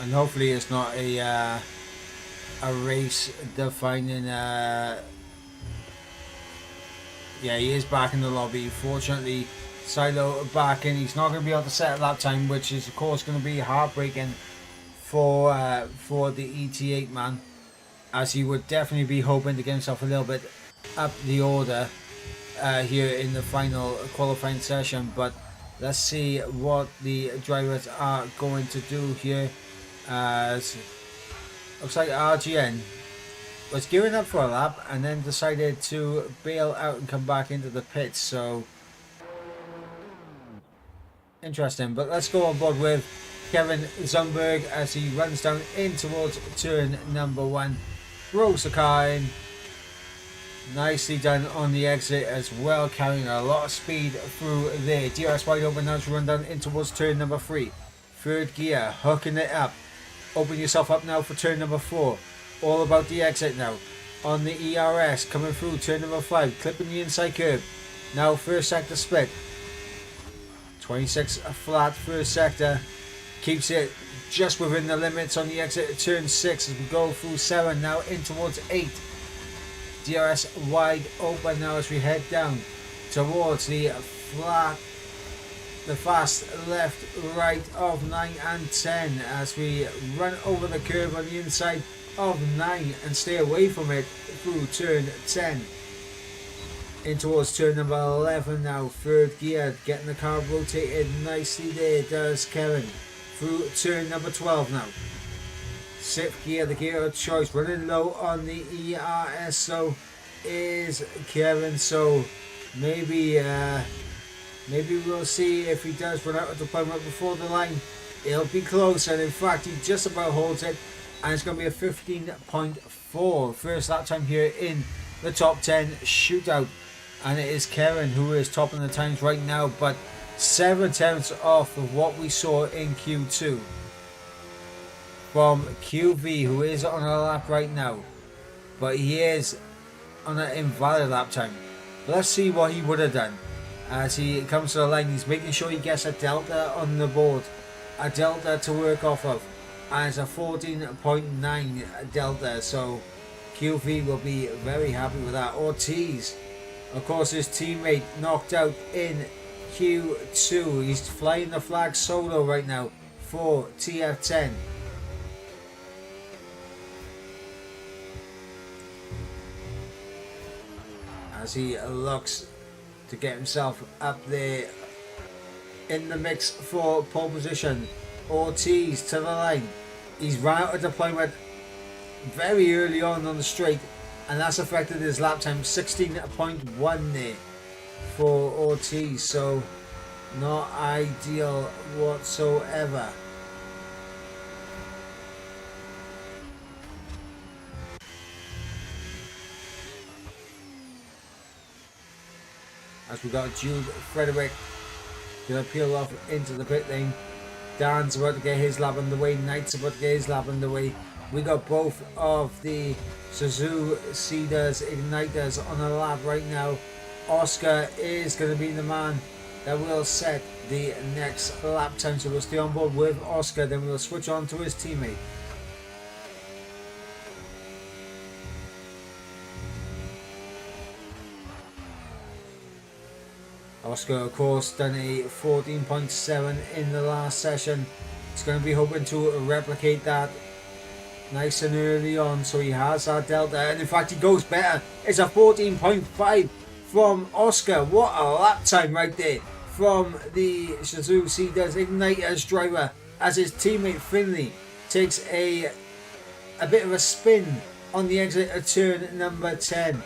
And hopefully it's not a race defining. Yeah, he is back in the lobby. Fortunately, Silo back in. He's not going to be able to set a lap time, which is of course going to be heartbreaking for the ET8 man, as he would definitely be hoping to get himself a little bit up the order here in the final qualifying session. But let's see what the drivers are going to do here. As looks like RGN was gearing up for a lap and then decided to bail out and come back into the pits. So interesting. But let's go on board with Kevin Zumberg as he runs down in towards turn number 1, rolls the car in. Nicely done on the exit as well, carrying a lot of speed through there. DRS wide open now to run down in towards turn number 3. Third gear, hooking it up. Open yourself up now for turn number 4. All about the exit now. On the ERS, coming through turn number 5, clipping the inside curb. Now first sector split. 26 flat first sector. Keeps it just within the limits on the exit at turn 6 as we go through 7, now in towards 8. DRS wide open now as we head down towards the fast left right of 9 and 10 as we run over the curve on the inside of 9 and stay away from it through turn 10 in towards turn number 11 now. Third gear, getting the car rotated nicely there does Kevin through turn number 12 now. Sixth gear, the gear of choice, running low on the ERS, so is Kevin. So maybe we'll see if he does run out of deployment before the line. It'll be close, and in fact he just about holds it, and it's going to be a 15.4 first lap time here in the top 10 shootout, and it is Kevin who is topping the times right now, but 7 tenths off of what we saw in Q2 from QV, who is on a lap right now, but he is on an invalid lap time. Let's see what he would have done. As he comes to the line, he's making sure he gets a delta on the board, a delta to work off of, and it's a 14.9 delta, so QV will be very happy with that. Ortiz, of course, his teammate knocked out in Q2. He's flying the flag solo right now for TF10. As he looks to get himself up there in the mix for pole position. Ortiz to the line. He's run out of deployment very early on the straight, and that's affected his lap time. 16.1 there for Ortiz, so not ideal whatsoever. As we got Jude Frederick gonna peel off into the pit lane. Dan's about to get his lap underway. Knight's about to get his lap underway. We got both of the Suzuki Cedars Igniters on the lap right now. Oscar is going to be the man that will set the next lap time. So we'll stay on board with Oscar, then we'll switch on to his teammate. Oscar, of course, done a 14.7 in the last session. He's going to be hoping to replicate that nice and early on, so he has that delta, and in fact he goes better. It's a 14.5 from Oscar. What a lap time right there from the Suzuki Cedars Igniters driver, as his teammate Finley takes a bit of a spin on the exit of turn number 10.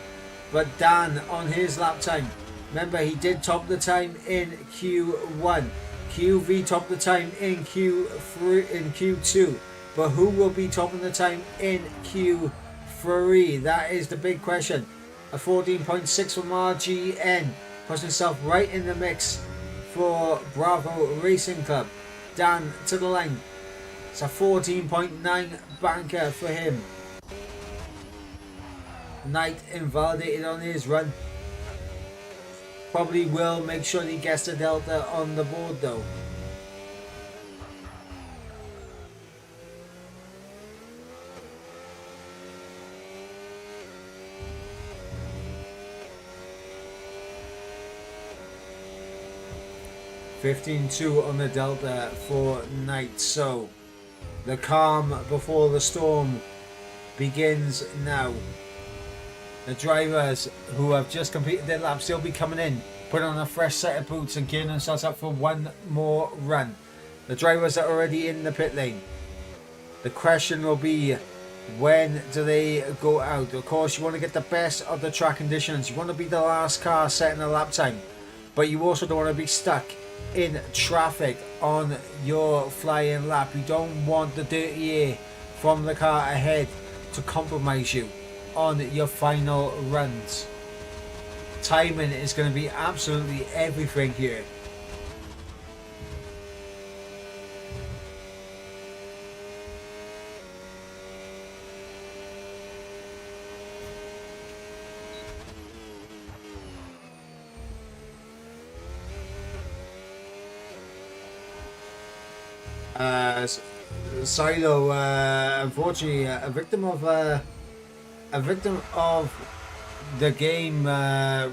But Dan on his lap time, remember he did top the time in Q1. QV topped the time in Q2. But who will be topping the time in Q3? That is the big question. A 14.6 from RGN puts himself right in the mix for Bravo Racing Club. Dan to the line. It's a 14.9 banker for him. Knight invalidated on his run. Probably will make sure he gets the delta on the board though. $15.2 on the delta for Knight. So the calm before the storm begins now. The drivers who have just completed their laps, they'll be coming in, putting on a fresh set of boots and gearing themselves up for one more run. The drivers are already in the pit lane. The question will be, when do they go out? Of course, you want to get the best of the track conditions. You want to be the last car setting a lap time, but you also don't want to be stuck in traffic on your flying lap. You don't want the dirty air from the car ahead to compromise you on your final runs. Timing is going to be absolutely everything here. Silo, unfortunately, a victim of the game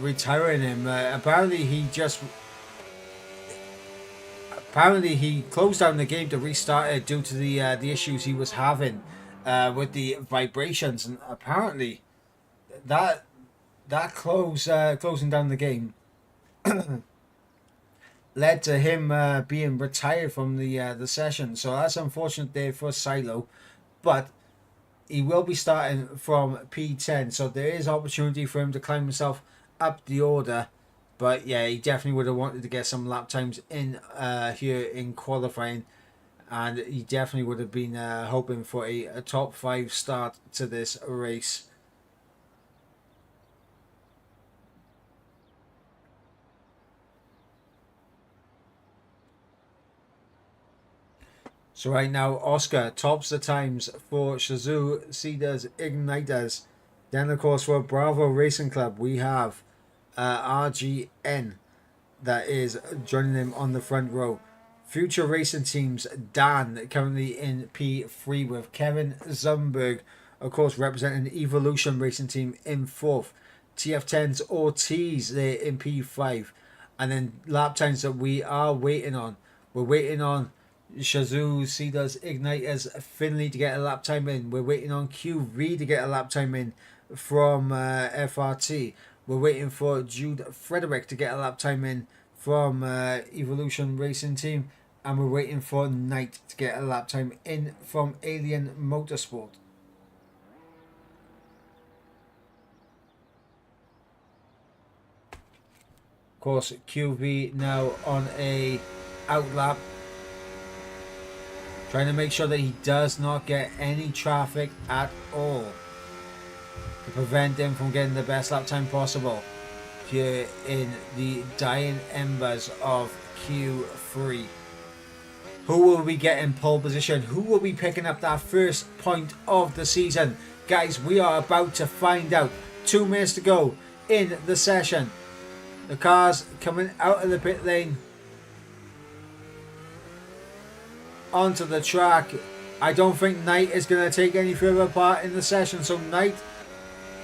retiring him. Apparently he closed down the game to restart it due to the issues he was having with the vibrations, and apparently that closing down the game led to him being retired from the session. So that's unfortunate there for Silo, but he will be starting from P10, so there is opportunity for him to climb himself up the order. But yeah, he definitely would have wanted to get some lap times in here in qualifying, and he definitely would have been hoping for a top 5 start to this race. So right now, Oscar tops the times for Suzuki Cedars Igniters. Then, of course, for Bravo Racing Club, we have RGN that is joining him on the front row. Future Racing Teams, Dan currently in P3 with Kevin Zumberg, of course, representing Evolution Racing Team in 4th. TF10's Ortiz there in P5. And then lap times that we are waiting on. We're waiting on Shazoo Cedars Igniters Finley to get a lap time in. We're waiting on QV to get a lap time in from FRT. We're waiting for Jude Frederick to get a lap time in from Evolution Racing Team. And we're waiting for Knight to get a lap time in from Alien Motorsport. Of course, QV now on a out lap, trying to make sure that he does not get any traffic at all to prevent him from getting the best lap time possible here in the dying embers of Q3. Who will be getting pole position? Who will be picking up that first point of the season? Guys, we are about to find out. 2 minutes to go in the session. The cars coming out of the pit lane onto the track. I don't think Knight is going to take any further part in the session. So Knight,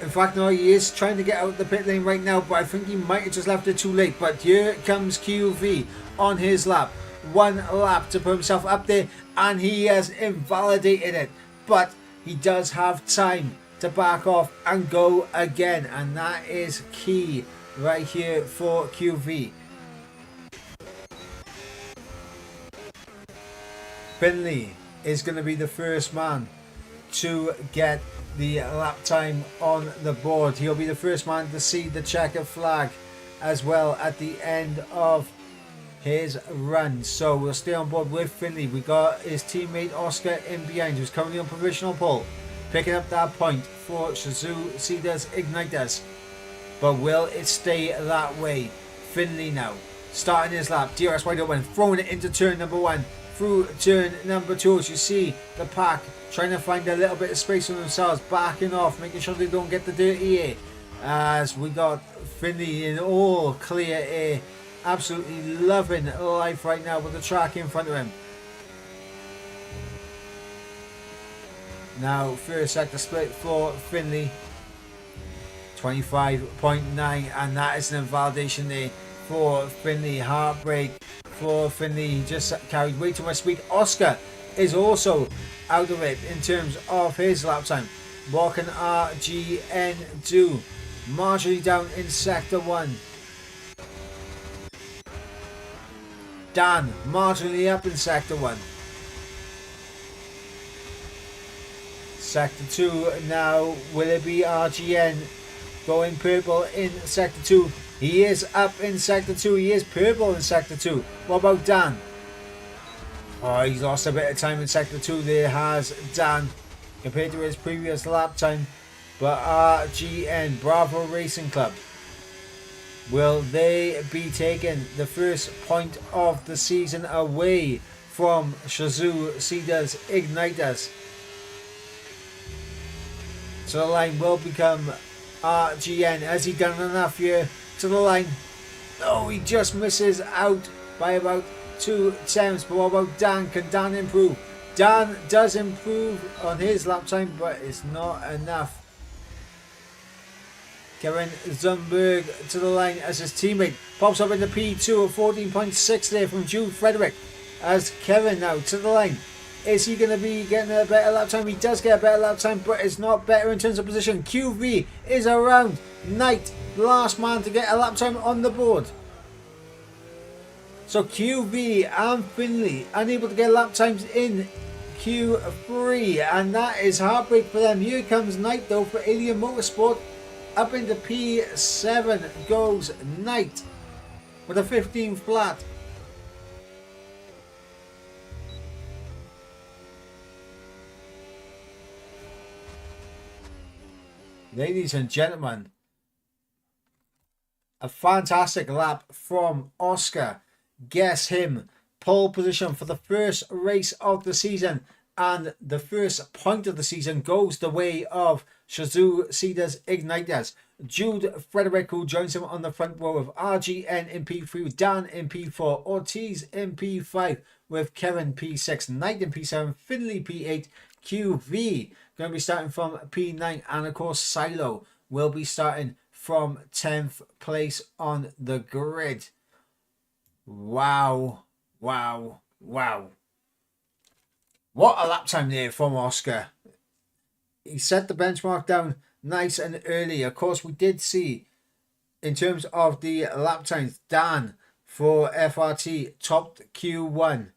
in fact, no, he is trying to get out the pit lane right now, but I think he might have just left it too late. But here comes QV on his lap. 1 lap to put himself up there, and he has invalidated it. But he does have time to back off and go again, and that is key right here for QV. Finley is going to be the first man to get the lap time on the board. He'll be the first man to see the checkered flag as well at the end of his run. So we'll stay on board with Finley. We got his teammate Oscar in behind, who's currently on provisional pole, picking up that point for Shazoo Cedars Igniters. But will it stay that way? Finley now starting his lap. DRS wide open, throwing it into turn number 1. Through turn number 2, as you see the pack trying to find a little bit of space for themselves, backing off, making sure they don't get the dirty air. As we got Finley in all clear air, absolutely loving life right now with the track in front of him. Now first sector split for Finley, 25.9, and that is an invalidation there for Finley. Heartbreak for Finley. He just carried way too much speed. Oscar is also out of it in terms of his lap time. What can RGN do? Marginally down in sector 1. Dan marginally up in sector 1. Sector 2 now. Will it be RGN going purple in sector 2? He is up in sector 2. He is purple in sector 2. What about Dan? Oh, he's lost a bit of time in sector 2. There has Dan compared to his previous lap time. But RGN, Bravo Racing Club, will they be taking the first point of the season away from Shazoo Cedars Igniters? So the line will become RGN. Has he done enough here to the line? Oh, he just misses out by about 2 attempts. But what about Dan? Can Dan improve? Dan does improve on his lap time, but it's not enough. Kevin Zumberg to the line as his teammate pops up in the P2 of 14.6 there from Jude Frederick. As Kevin now to the line. Is he going to be getting a better lap time? He does get a better lap time, but it's not better in terms of position. QV is around. Knight, last man to get a lap time on the board. So QV and Finley unable to get lap times in Q3, and that is heartbreak for them. Here comes Knight though for Alien Motorsport. Up into P7 goes Knight with a 15 flat. Ladies and gentlemen, a fantastic lap from Oscar. Guess him. Pole position for the first race of the season. And the first point of the season goes the way of Shazoo Cedars Igniters. Jude Frederick, who joins him on the front row of RGN in P3, with Dan in P4, Ortiz in P5, with Kevin P6, Knight in P7, Finley P8, QV going to be starting from P9, and of course Silo will be starting from 10th place on the grid. Wow, wow, wow. What a lap time there from Oscar. He set the benchmark down nice and early. Of course, we did see in terms of the lap times, Dan for FRT topped Q1.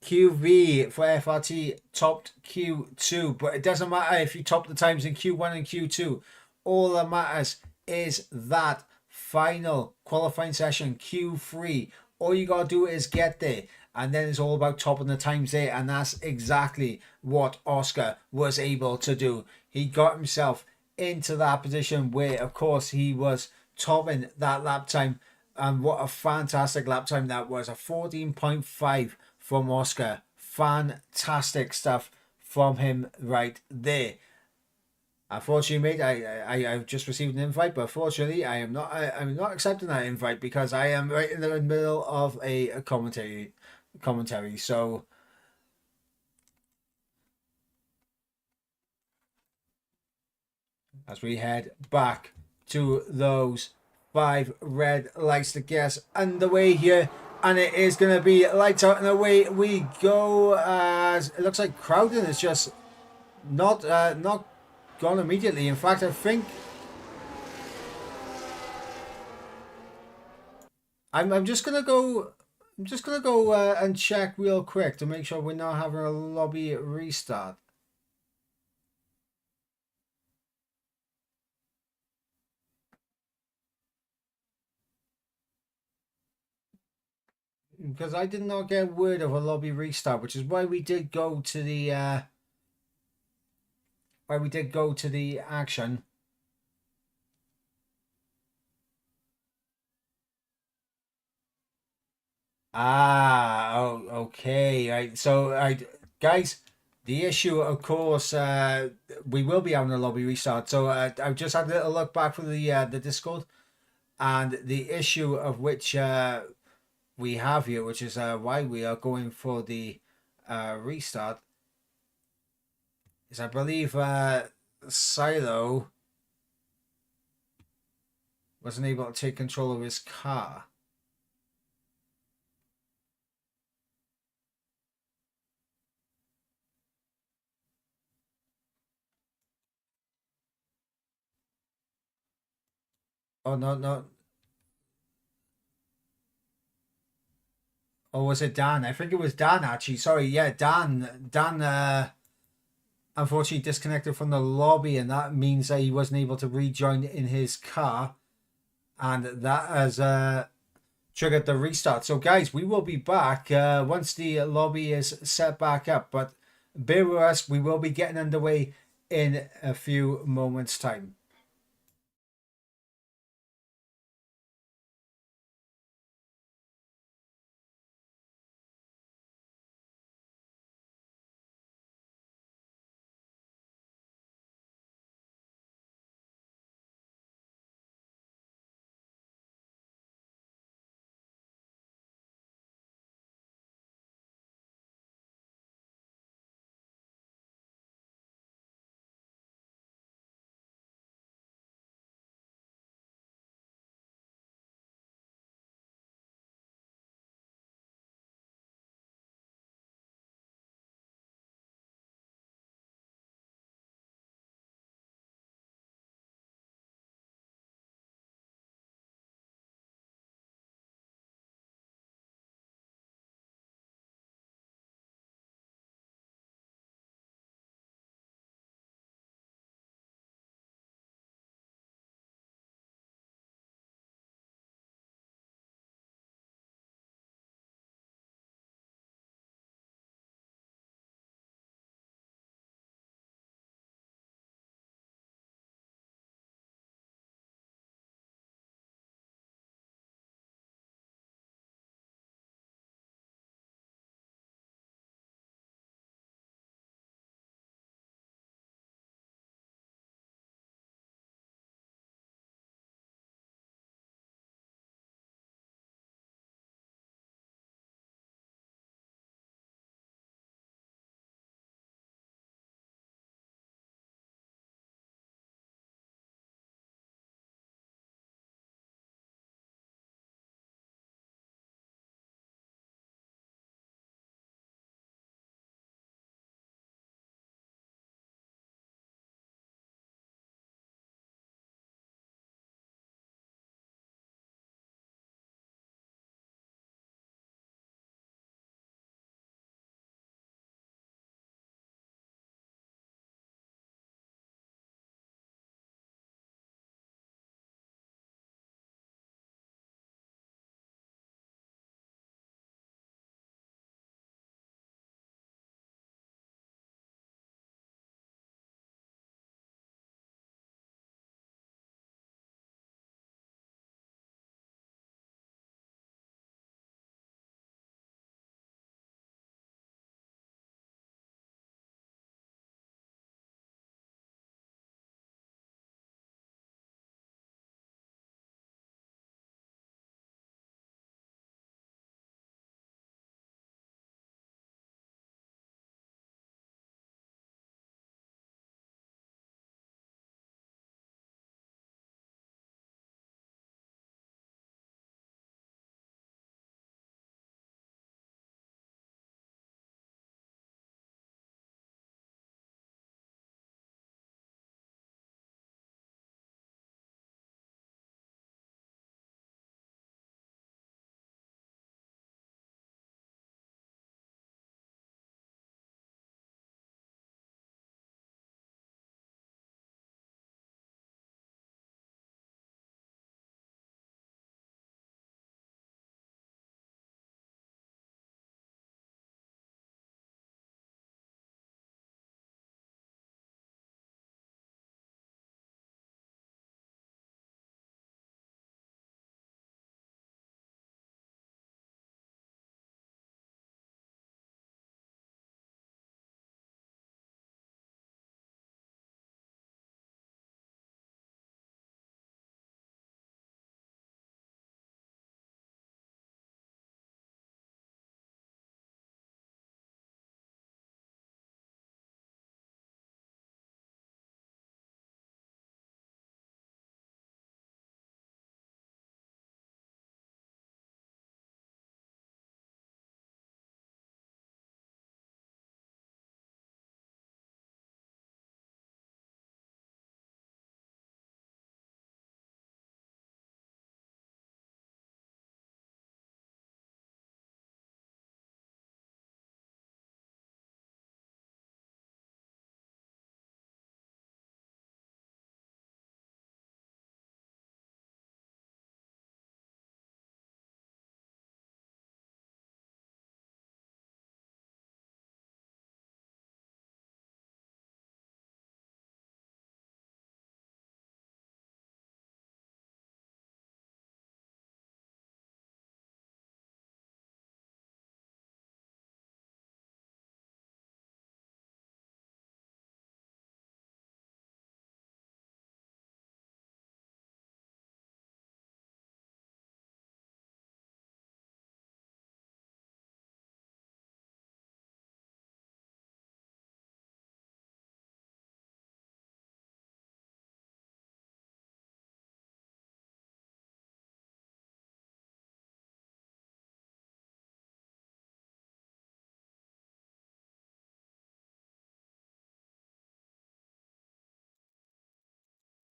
QV for FRT topped Q2, but it doesn't matter if you top the times in Q1 and Q2. All that matters is that final qualifying session, Q3. All you gotta do is get there, and then it's all about topping the times there, and that's exactly what Oscar was able to do. He got himself into that position where, of course, he was topping that lap time, and what a fantastic lap time that was, a 14.5 from Oscar. Fantastic stuff from him right there. Unfortunately, mate, I've just received an invite, but fortunately, I'm not accepting that invite because I am right in the middle of a commentary. So as we head back to those 5 red lights to get us underway here, and it is going to be lights out and away we go. As it looks like Crowden is just not gone immediately. In fact, I think I'm just gonna go. I'm just gonna go and check real quick to make sure we're not having a lobby restart. Because I did not get word of a lobby restart, which is why we did go to the action. Ah, oh, okay. Right. So, guys, the issue, of course, we will be having a lobby restart. So, I've just had a little look back for the Discord, and the issue of which we have here, which is why we are going for the restart, is I believe Silo wasn't able to take control of his car. Oh no, no. Or was it Dan? I think it was Dan actually. Sorry, yeah, Dan. Dan unfortunately disconnected from the lobby, and that means that he wasn't able to rejoin in his car, and that has triggered the restart. So, guys, we will be back once the lobby is set back up. But bear with us, we will be getting underway in a few moments' time.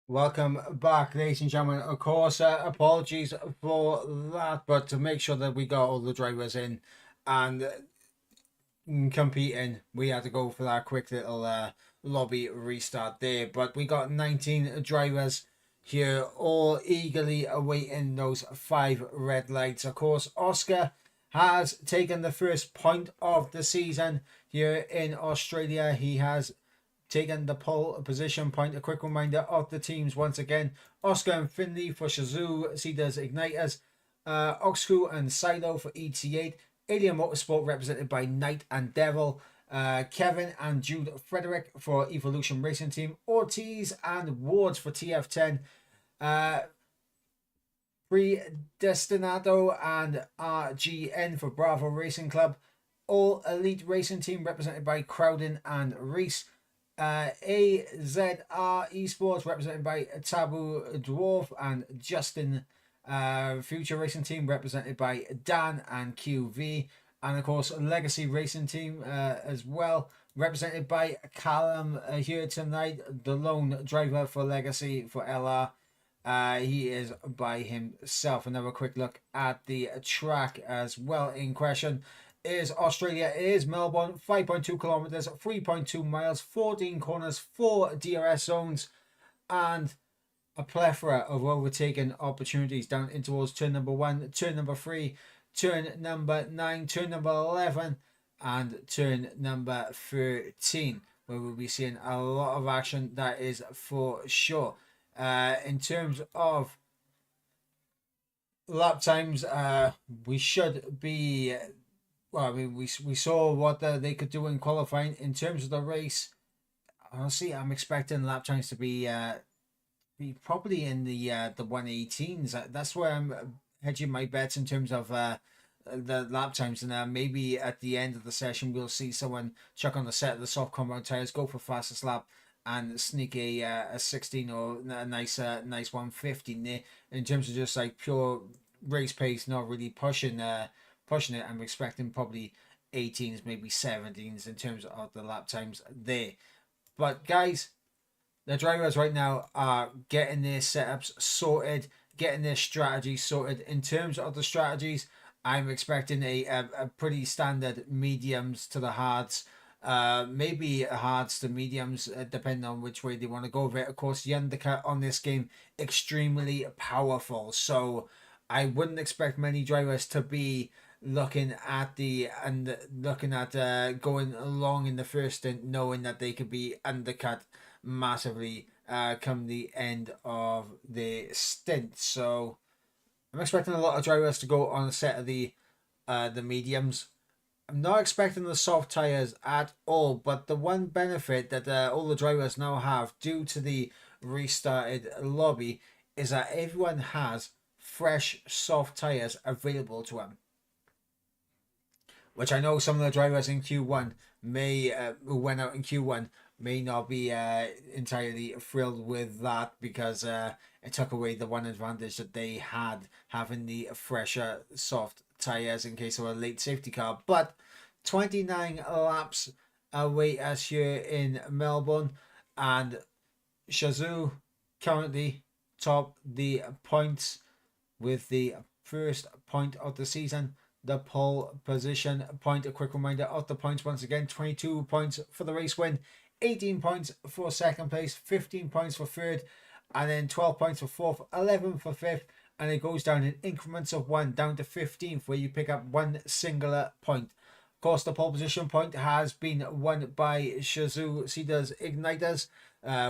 Welcome back, ladies and gentlemen. Of course, apologies for that, but to make sure that we got all the drivers in and competing, we had to go for that quick little lobby restart there. But we got 19 drivers here, all eagerly awaiting those 5 red lights. Of course, Oscar has taken the first point of the season here in Australia. He has taken the pole position point. A quick reminder of the teams once again: Oscar and Finley for Shazoo, Cedars Igniters, Oxcu and Silo for ET8, Alien Motorsport represented by Knight and Devil, Kevin and Jude Frederick for Evolution Racing Team, Ortiz and Wards for TF10, Predestinado and RGN for Bravo Racing Club, All Elite Racing Team represented by Crowden and Reese, AZR Esports represented by Taboo Dwarf and Justin. Future Racing Team represented by Dan and QV. And of course, Legacy Racing Team as well, represented by Callum here tonight, the lone driver for Legacy for LR. He is by himself. Another quick look at the track as well in question is Australia, is Melbourne, 5.2 kilometers, 3.2 miles, 14 corners, 4 DRS zones, and a plethora of overtaking opportunities down in towards turn number 1, turn number 3, turn number 9, turn number 11, and turn number 13, where we'll be seeing a lot of action, that is for sure. In terms of lap times, we should be, well, I mean, we saw what they could do in qualifying. In terms of the race, honestly, I'm expecting lap times to be probably in the 118s. That's where I'm hedging my bets in terms of the lap times, and maybe at the end of the session we'll see someone chuck on the set of the soft compound tires, go for fastest lap, and sneak a 16 or a nice 115 there. In terms of just like pure race pace, not really pushing it. I'm expecting probably 18s, maybe 17s in terms of the lap times there. But guys, the drivers right now are getting their setups sorted, getting their strategies sorted. In terms of the strategies, I'm expecting a pretty standard mediums to the hards. Maybe hards to mediums, depending on which way they want to go with it. Of course, the undercut on this game extremely powerful, so I wouldn't expect many drivers to be looking at going along in the first stint, knowing that they could be undercut massively come the end of the stint. So I'm expecting a lot of drivers to go on a set of the mediums. I'm not expecting the soft tires at all, but the one benefit that all the drivers now have due to the restarted lobby is that everyone has fresh soft tires available to them, which I know some of the drivers in Q1 who went out in Q1 may not be entirely thrilled with that, because it took away the one advantage that they had, having the fresher soft tires in case of a late safety car. But 29 laps await us here in Melbourne, and Shazoo currently top the points with the first point of the season, the pole position point. A quick reminder of the points once again: 22 points for the race win, 18 points for second place, 15 points for third, and then 12 points for fourth, 11 for fifth, and it goes down in increments of 1 down to 15th, where you pick up one singular point. Of course, the pole position point has been won by Shazoo Cedars Igniters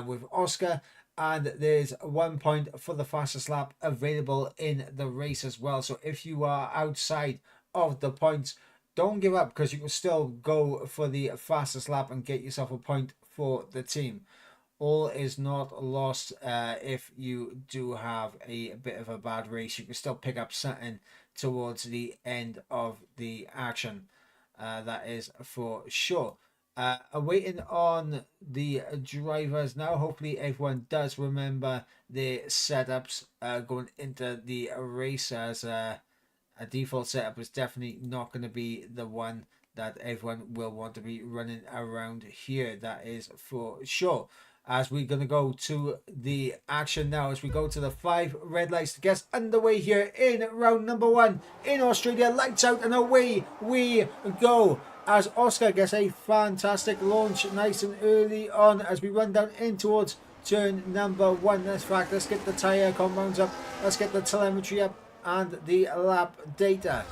with Oscar, and there's 1 point for the fastest lap available in the race as well. So if you are outside of the points, don't give up, because you can still go for the fastest lap and get yourself a point for the team. All is not lost. If you do have a bit of a bad race, you can still pick up something towards the end of the action. That is for sure. Waiting on the drivers now. Hopefully everyone does remember their setups going into the race, as a default setup is definitely not going to be the one that everyone will want to be running around here. That is for sure. as we're going to go to the action now, as we go to the 5 red lights to get underway here in round number 1 in Australia. Lights out and away we go, as Oscar gets a fantastic launch nice and early on as we run down in towards turn number 1. Let's get the tyre compounds up, let's get the telemetry up and the lap data.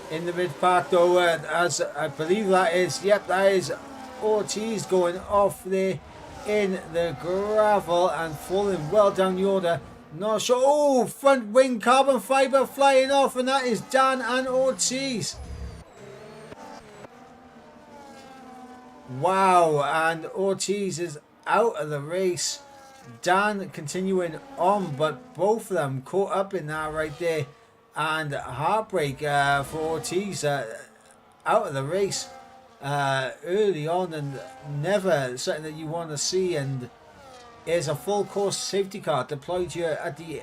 In the mid pack though, as I believe that is, yep, that is Ortiz going off there in the gravel and falling well down the order. Not sure. Oh, front wing carbon fibre flying off, and that is Dan and Ortiz. Wow, and Ortiz is out of the race. Dan continuing on, but both of them caught up in that right there. And heartbreak for Ortiz, out of the race early on, and never something that you want to see. And is a full course safety car deployed here at the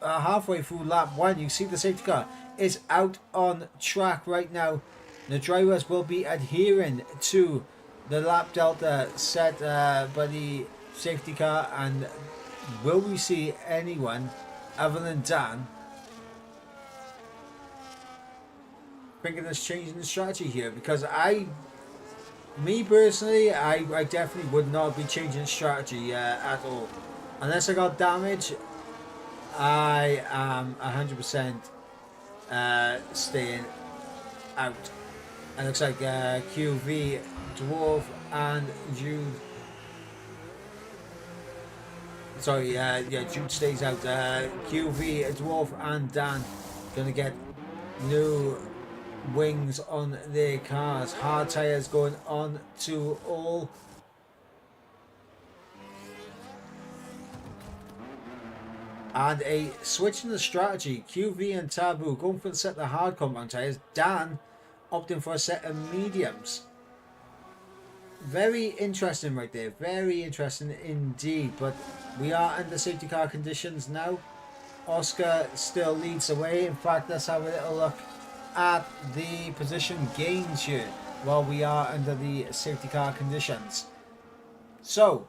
halfway through lap 1. You see the safety car is out on track right now. The drivers will be adhering to the lap delta set by the safety car. And will we see anyone other than Dan thinking of changing the strategy here? Because me personally, I definitely would not be changing strategy at all. Unless I got damage, I am 100% staying out. And looks like QV, Dwarf and Jude. Sorry, yeah, Jude stays out. QV, Dwarf and Dan gonna get new wings on their cars. Hard tires going on to all. And a switch in the strategy. QV and Taboo going for the set of hard compound tires. Dan opting for a set of mediums. Very interesting right there. Very interesting indeed. But we are under safety car conditions now. Oscar still leads the way. In fact, let's have a little look at the position gains here while we are under the safety car conditions. So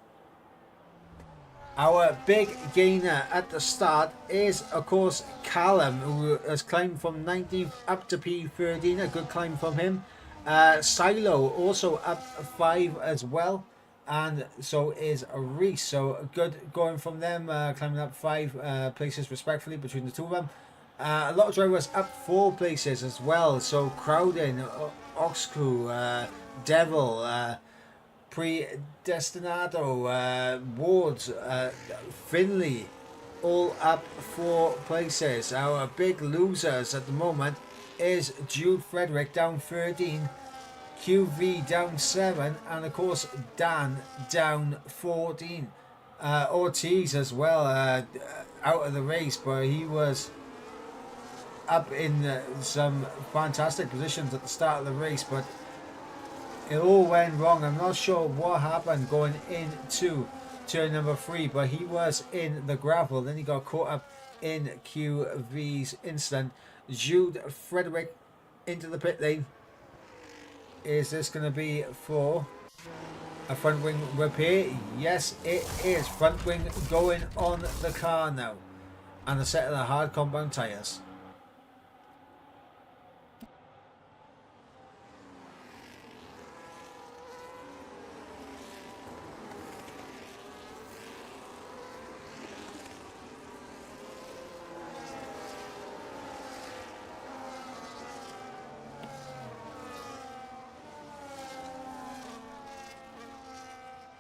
our big gainer at the start is of course Callum, who has climbed from 19th up to P13. A good climb from him. Silo also up 5 as well, and so is Reese. So good going from them, climbing up 5 places respectfully between the two of them. A lot of drivers up 4 places as well. So Crowden, Oxcrew, Devil, Predestinado, Wards, Finley, all up 4 places. Our big losers at the moment is Jude Frederick down 13, QV down 7, and of course Dan down 14. Ortiz as well out of the race, but he was up in some fantastic positions at the start of the race, but it all went wrong. I'm not sure what happened going into turn number 3, but he was in the gravel, then he got caught up in QV's incident. Jude Frederick into the pit lane. Is this going to be for a front wing repair? Yes, it is. Front wing going on the car now, and a set of the hard compound tyres.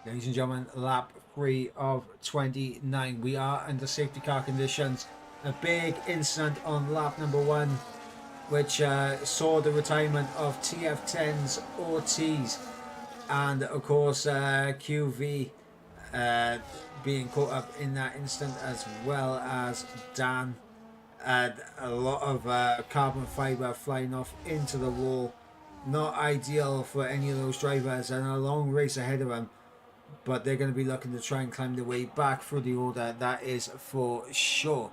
Ladies and gentlemen, lap 3 of 29. We are under safety car conditions. A big incident on lap number 1, which saw the retirement of TF10's Ortiz, and of course QV being caught up in that incident, as well as Dan. A lot of carbon fibre flying off into the wall. Not ideal for any of those drivers, and a long race ahead of them. But they're going to be looking to try and climb their way back through the order, that is for sure.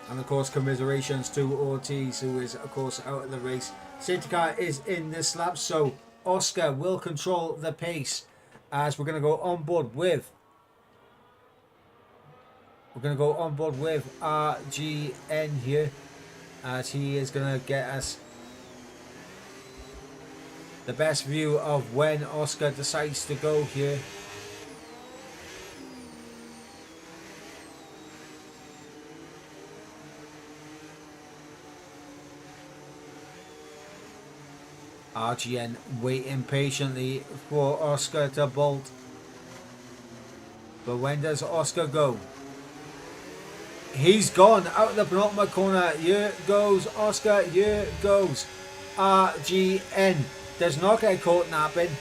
And of course, commiserations to Ortiz, who is of course out of the race. Safety car is in this lap, so Oscar will control the pace as we're going to go on board with RGN here, as he is going to get us the best view of when Oscar decides to go here. RGN waiting patiently for Oscar to bolt. But when does Oscar go? He's gone out of the penultimate corner. Here goes Oscar. Here goes RGN. Does not get caught napping.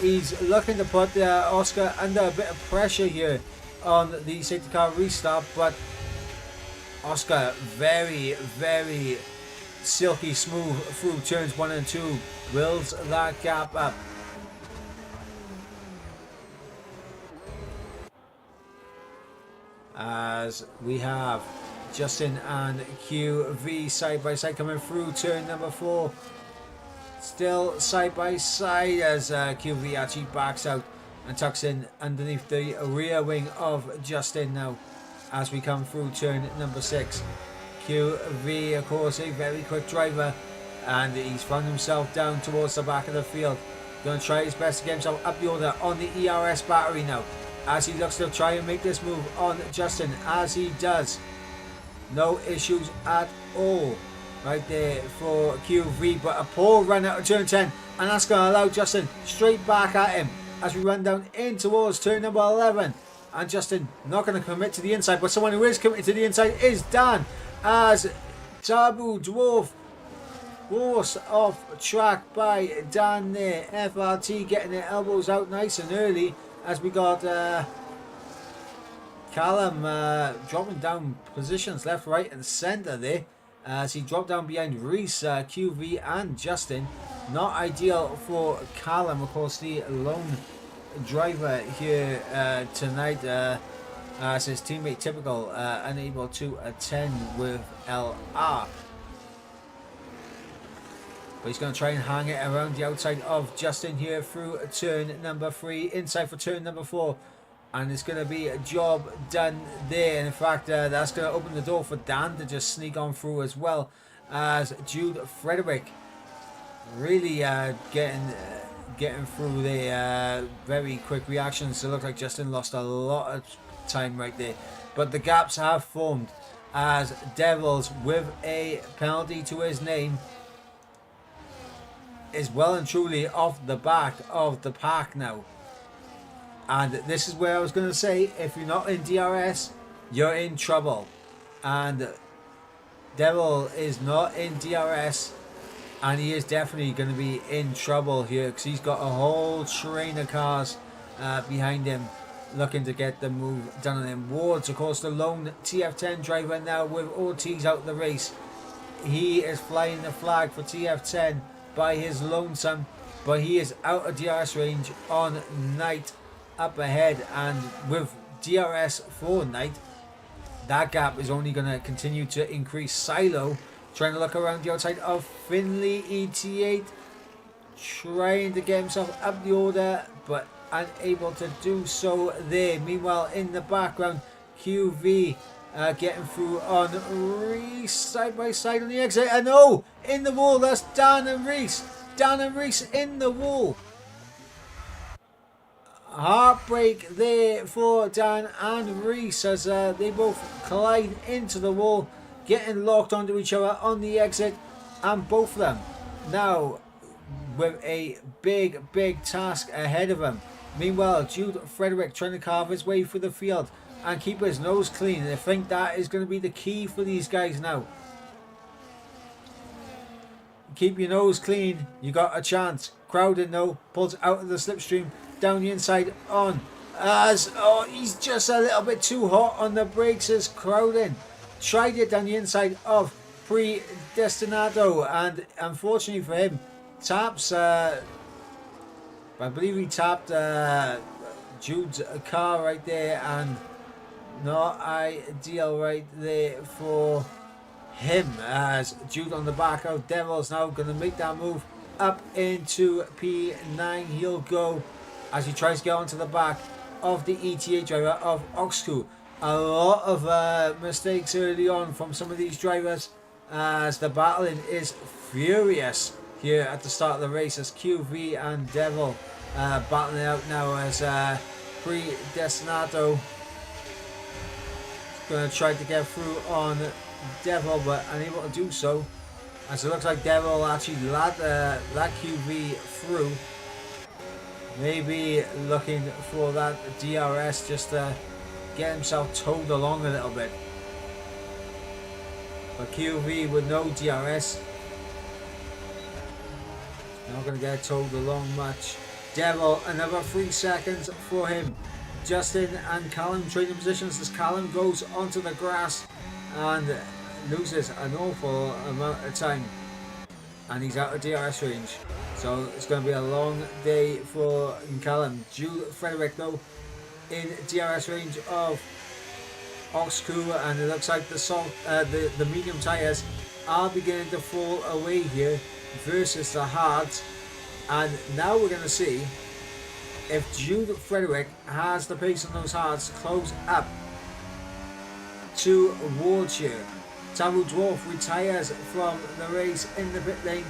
He's looking to put Oscar under a bit of pressure here on the safety car restart. But Oscar very, very silky smooth through turns 1 and 2. Builds that gap up. As we have Justin and QV side by side coming through turn number 4. Still side by side as QV actually backs out and tucks in underneath the rear wing of Justin now as we come through turn number 6. QV, of course, a very quick driver, and he's found himself down towards the back of the field. Going to try his best to get himself up the order on the ERS battery now, as he looks to try and make this move on Justin, as he does. No issues at all right there for QV, but a poor run out of turn 10, and that's going to allow Justin straight back at him as we run down in towards turn number 11. And Justin not going to commit to the inside, but someone who is committed to the inside is Dan, as Tabu Dwarf force off track by Dan there. FRT getting their elbows out nice and early, as we got Callum dropping down positions left, right and centre there, as he dropped down behind Reese, QV and Justin. Not ideal for Callum, of course, the lone driver here tonight, as his teammate Typical unable to attend with LR. But he's going to try and hang it around the outside of Justin here through turn number 3, inside for turn number 4. And it's going to be a job done there. And in fact, that's going to open the door for Dan to just sneak on through as well, as Jude Frederick really getting through the very quick reactions. So it looked like Justin lost a lot of time right there. But the gaps have formed, as Devils, with a penalty to his name, is well and truly off the back of the pack now. And this is where I was going to say, if you're not in DRS, you're in trouble. And Devil is not in DRS, and he is definitely going to be in trouble here, because he's got a whole train of cars behind him looking to get the move done on him. Ward's, of course, the lone TF10 driver now, with Ortiz out of the race. He is flying the flag for TF10 by his lonesome, but he is out of DRS range on Knight up ahead. And with DRS for Knight, that gap is only going to continue to increase. Silo trying to look around the outside of Finley, ET8, trying to get himself up the order, but unable to do so there. Meanwhile, in the background, QV getting through on Reese, side by side on the exit. And oh, in the wall, that's Dan and Reese. Dan and Reese in the wall. Heartbreak there for Dan and Reese, as they both collide into the wall, getting locked onto each other on the exit. And both of them now with a big task ahead of them. Meanwhile, Jude Frederick trying to carve his way through the field and keep his nose clean. And I think that is going to be the key for these guys now. Keep your nose clean, you got a chance. Crowden though pulls out of the slipstream down the inside on, as he's just a little bit too hot on the brakes, as Crowden tried it down the inside of Predestinato, and unfortunately for him, taps I believe he tapped Jude's car right there, and not ideal right there for him, as Jude on the back of Devil's now going to make that move up into P9. He'll go as he tries to get onto the back of the ETA driver of Oxcu. A lot of mistakes early on from some of these drivers, as the battling is furious here at the start of the race, as QV and Devil battling out now, as Predestinato going to try to get through on Devil, but unable to do so, as it looks like Devil actually let QV through. Maybe looking for that DRS just to get himself towed along a little bit. But QV with no DRS, not going to get towed along much. Devil, another 3 seconds for him. Justin and Callum trading positions as Callum goes onto the grass and loses an awful amount of time, and he's out of DRS range, so it's going to be a long day for Callum. Jude Frederick though in DRS range of Oxcu, and it looks like the medium tyres are beginning to fall away here versus the hards, and now we're going to see if Jude Frederick has the pace on those hards close up towards here. Tabu Dwarf retires from the race in the pit lane.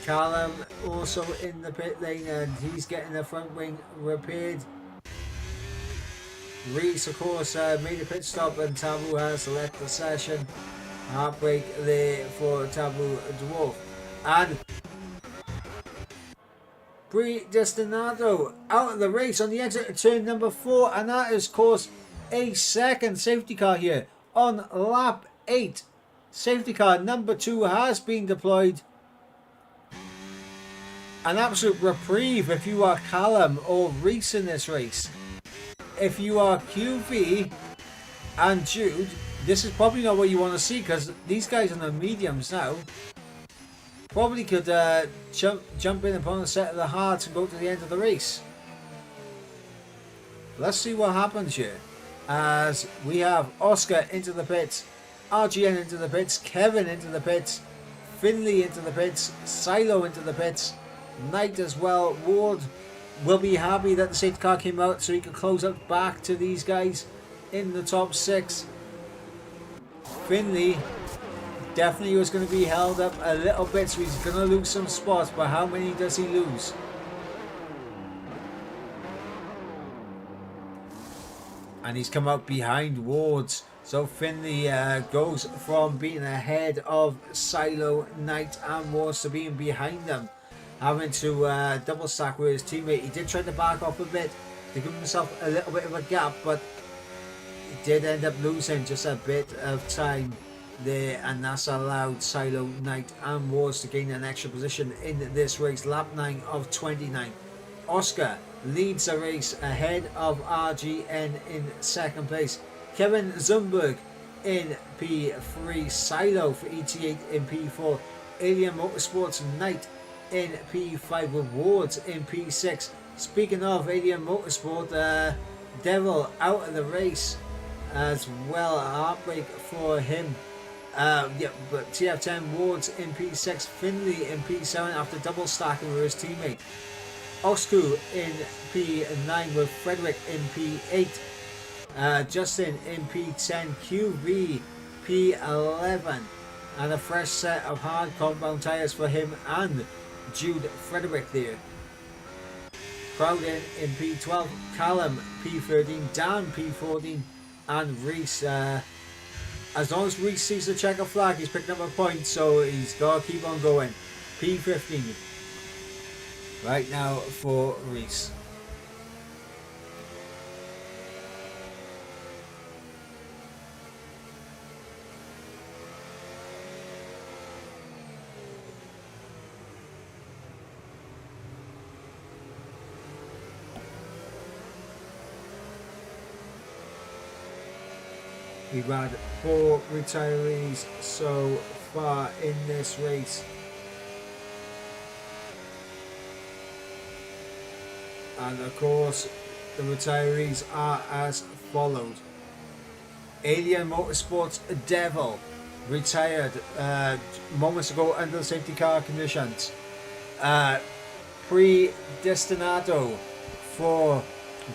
Callum also in the pit lane, and he's getting the front wing repaired. Reese, of course, made a pit stop, and Tabu has left the session. Heartbreak there for Tabu Dwarf. And Predestinato out of the race on the exit of turn number 4, and that is, of course, a second safety car here on lap 8. Safety car number 2 has been deployed. An absolute reprieve if you are Callum or Reese in this race. If you are QV and Jude, this is probably not what you want to see, because these guys on the mediums now probably could jump in upon a set of the hards and go to the end of the race. Let's see what happens here, as we have Oscar into the pits, RGN into the pits, Kevin into the pits, Finley into the pits, Silo into the pits, Knight as well. Ward will be happy that the safety car came out so he can close up back to these guys in the top 6. Finley definitely was going to be held up a little bit, so he's going to lose some spots, but how many does he lose? And he's come out behind Wards, so Finley goes from being ahead of Silo, Knight and Wards to being behind them, having to double stack with his teammate. He did try to back off a bit to give himself a little bit of a gap, but he did end up losing just a bit of time there, and that's allowed Silo, Knight and Wards to gain an extra position in this race. Lap 9 of 29. Oscar leads the race ahead of RGN in second place. Kevin Zumberg in P3. Silo for ET8 in P4. Alien Motorsports Knight in P5 with Wards in P6. Speaking of Alien Motorsport, Devil out of the race as well. A heartbreak for him. Yeah, but TF10 Wards in P6, Finley in P7 after double stacking with his teammate. Oxcu in P9 with Frederick in P8. Justin in P10, QV P11, and a fresh set of hard compound tyres for him and Jude Frederick there. Crowden in P12, Callum P13, Dan P14, and Reese. As long as Reese sees the checker flag, he's picking up a point, so he's got to keep on going. P15 right now for Reese. We've had 4 retirees so far in this race. And of course, the retirees are as followed. Alien Motorsports Devil retired moments ago under the safety car conditions. Predestinado for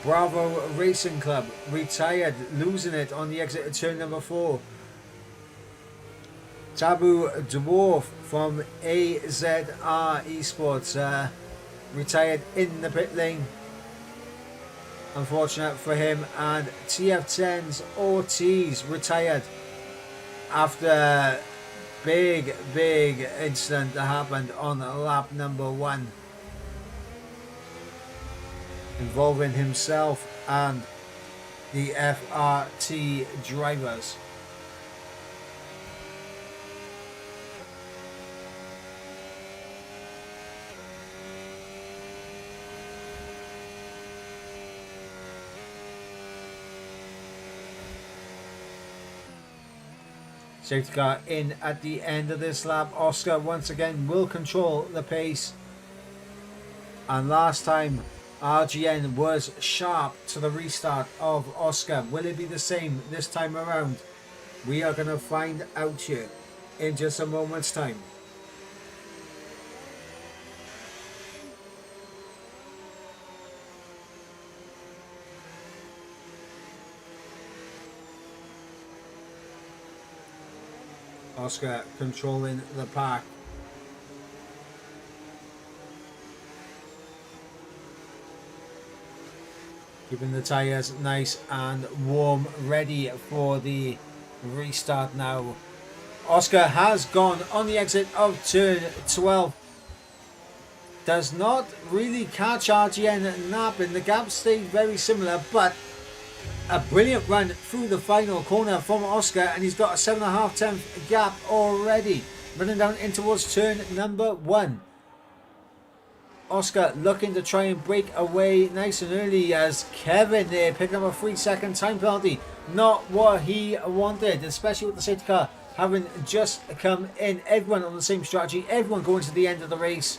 Bravo Racing Club retired, losing it on the exit of turn number 4. Taboo Dwarf from AZR Esports retired in the pit lane. Unfortunate for him. And TF10's Ortiz retired after a big incident that happened on lap number 1 involving himself and the FRT drivers. Safety car in at the end of this lap. Oscar once again will control the pace. And last time RGN was sharp to the restart of Oscar. Will it be the same this time around? We are going to find out here in just a moment's time. Oscar controlling the pack. Keeping the tyres nice and warm, ready for the restart now. Oscar has gone on the exit of turn 12. Does not really catch RGN napping. The gap stayed very similar, but a brilliant run through the final corner from Oscar, and he's got a 7.5 tenth gap already. Running down in towards turn number 1. Oscar looking to try and break away nice and early as Kevin there picking up a 3-second time penalty. Not what he wanted, especially with the safety car having just come in. Everyone on the same strategy, everyone going to the end of the race,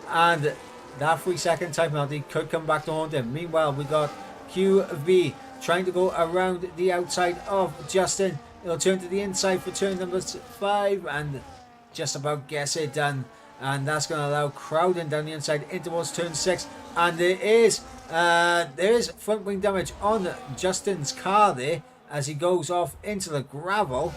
and that 3-second time penalty could come back to haunt him. Meanwhile, we got QV trying to go around the outside of Justin. It'll turn to the inside for turn number 5 and just about gets it done. And that's going to allow crowding down the inside in towards turn 6. And there is front wing damage on Justin's car there as he goes off into the gravel.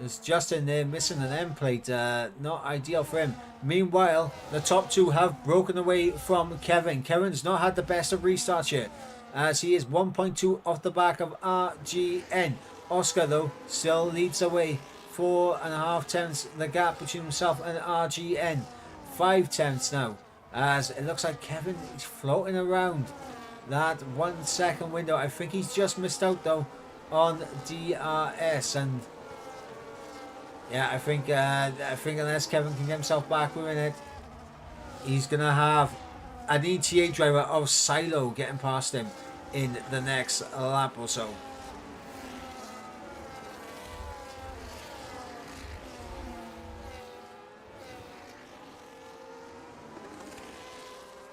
There's Justin there missing an end plate. Not ideal for him. Meanwhile, the top 2 have broken away from Kevin. Kevin's not had the best of restarts yet, as he is 1.2 off the back of RGN. Oscar, though, still leads away. 4.5 tenths the gap between himself and RGN. 5 tenths now, as it looks like Kevin is floating around that 1 second window. I think he's just missed out though on DRS, and yeah, I think unless Kevin can get himself back within it, he's gonna have an ETA driver of Silo getting past him in the next lap or so.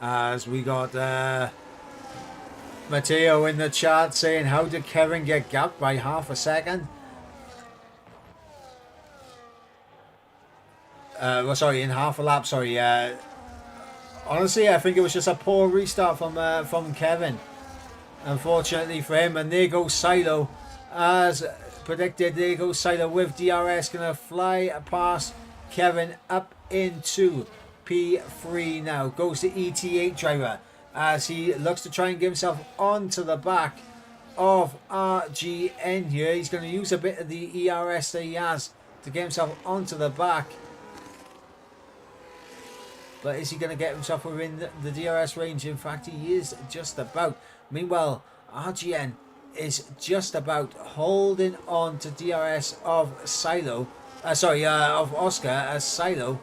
As we got Matteo in the chat saying, how did Kevin get gapped by half a second? Well, sorry, in half a lap, sorry. Honestly, I think it was just a poor restart from Kevin, unfortunately for him. And there goes Silo, as predicted. There goes Silo with DRS, gonna fly past Kevin up into P3 now. Goes the ET8 driver as he looks to try and get himself onto the back of RGN here. He's going to use a bit of the ERS that he has to get himself onto the back. But is he going to get himself within the DRS range? In fact, he is just about. Meanwhile, RGN is just about holding on to DRS of Silo. Of Oscar, as Silo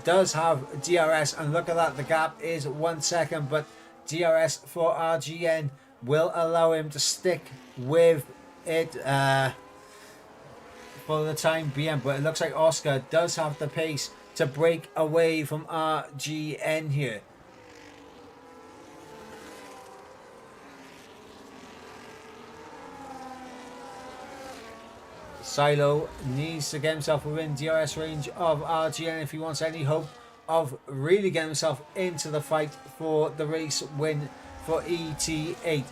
does have DRS, and look at that, the gap is 1 second, but DRS for RGN will allow him to stick with it for the time being. But it looks like Oscar does have the pace to break away from RGN here. Silo needs to get himself within DRS range of RGN if he wants any hope of really getting himself into the fight for the race win for ET8.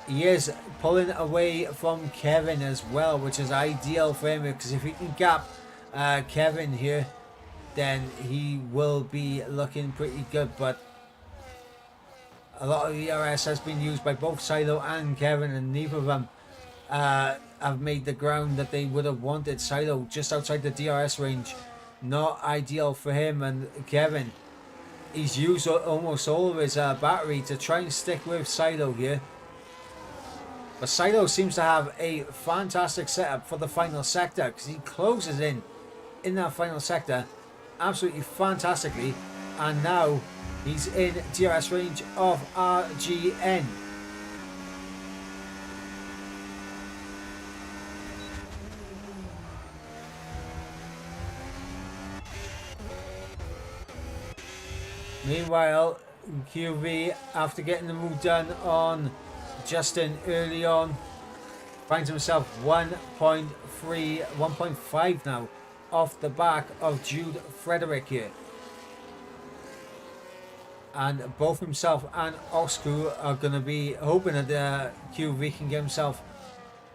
He is pulling away from Kevin as well, which is ideal for him, because if he can gap Kevin here, then he will be looking pretty good. But a lot of ERS has been used by both Silo and Kevin, and neither of them have made the ground that they would have wanted. Silo just outside the DRS range, not ideal for him. And Kevin, he's used almost all of his battery to try and stick with Silo here. But Silo seems to have a fantastic setup for the final sector, because he closes in that final sector absolutely fantastically. And now he's in DRS range of RGN. Meanwhile, QV, after getting the move done on Justin early on, finds himself 1.5 now off the back of Jude Frederick here. And both himself and Osku are going to be hoping that QV can get himself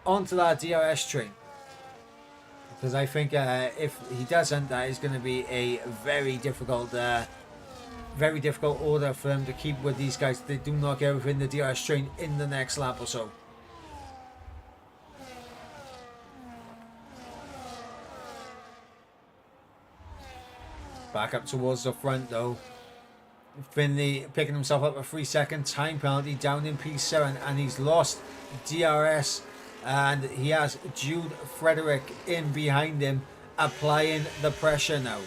onto that DRS train. Because I think if he doesn't, that is going to be a very difficult order for them to keep with these guys. They do not get within the DRS train in the next lap or so. Back up towards the front though. Finley picking himself up a 3-second time penalty down in P7, and he's lost DRS, and he has Jude Frederick in behind him applying the pressure now.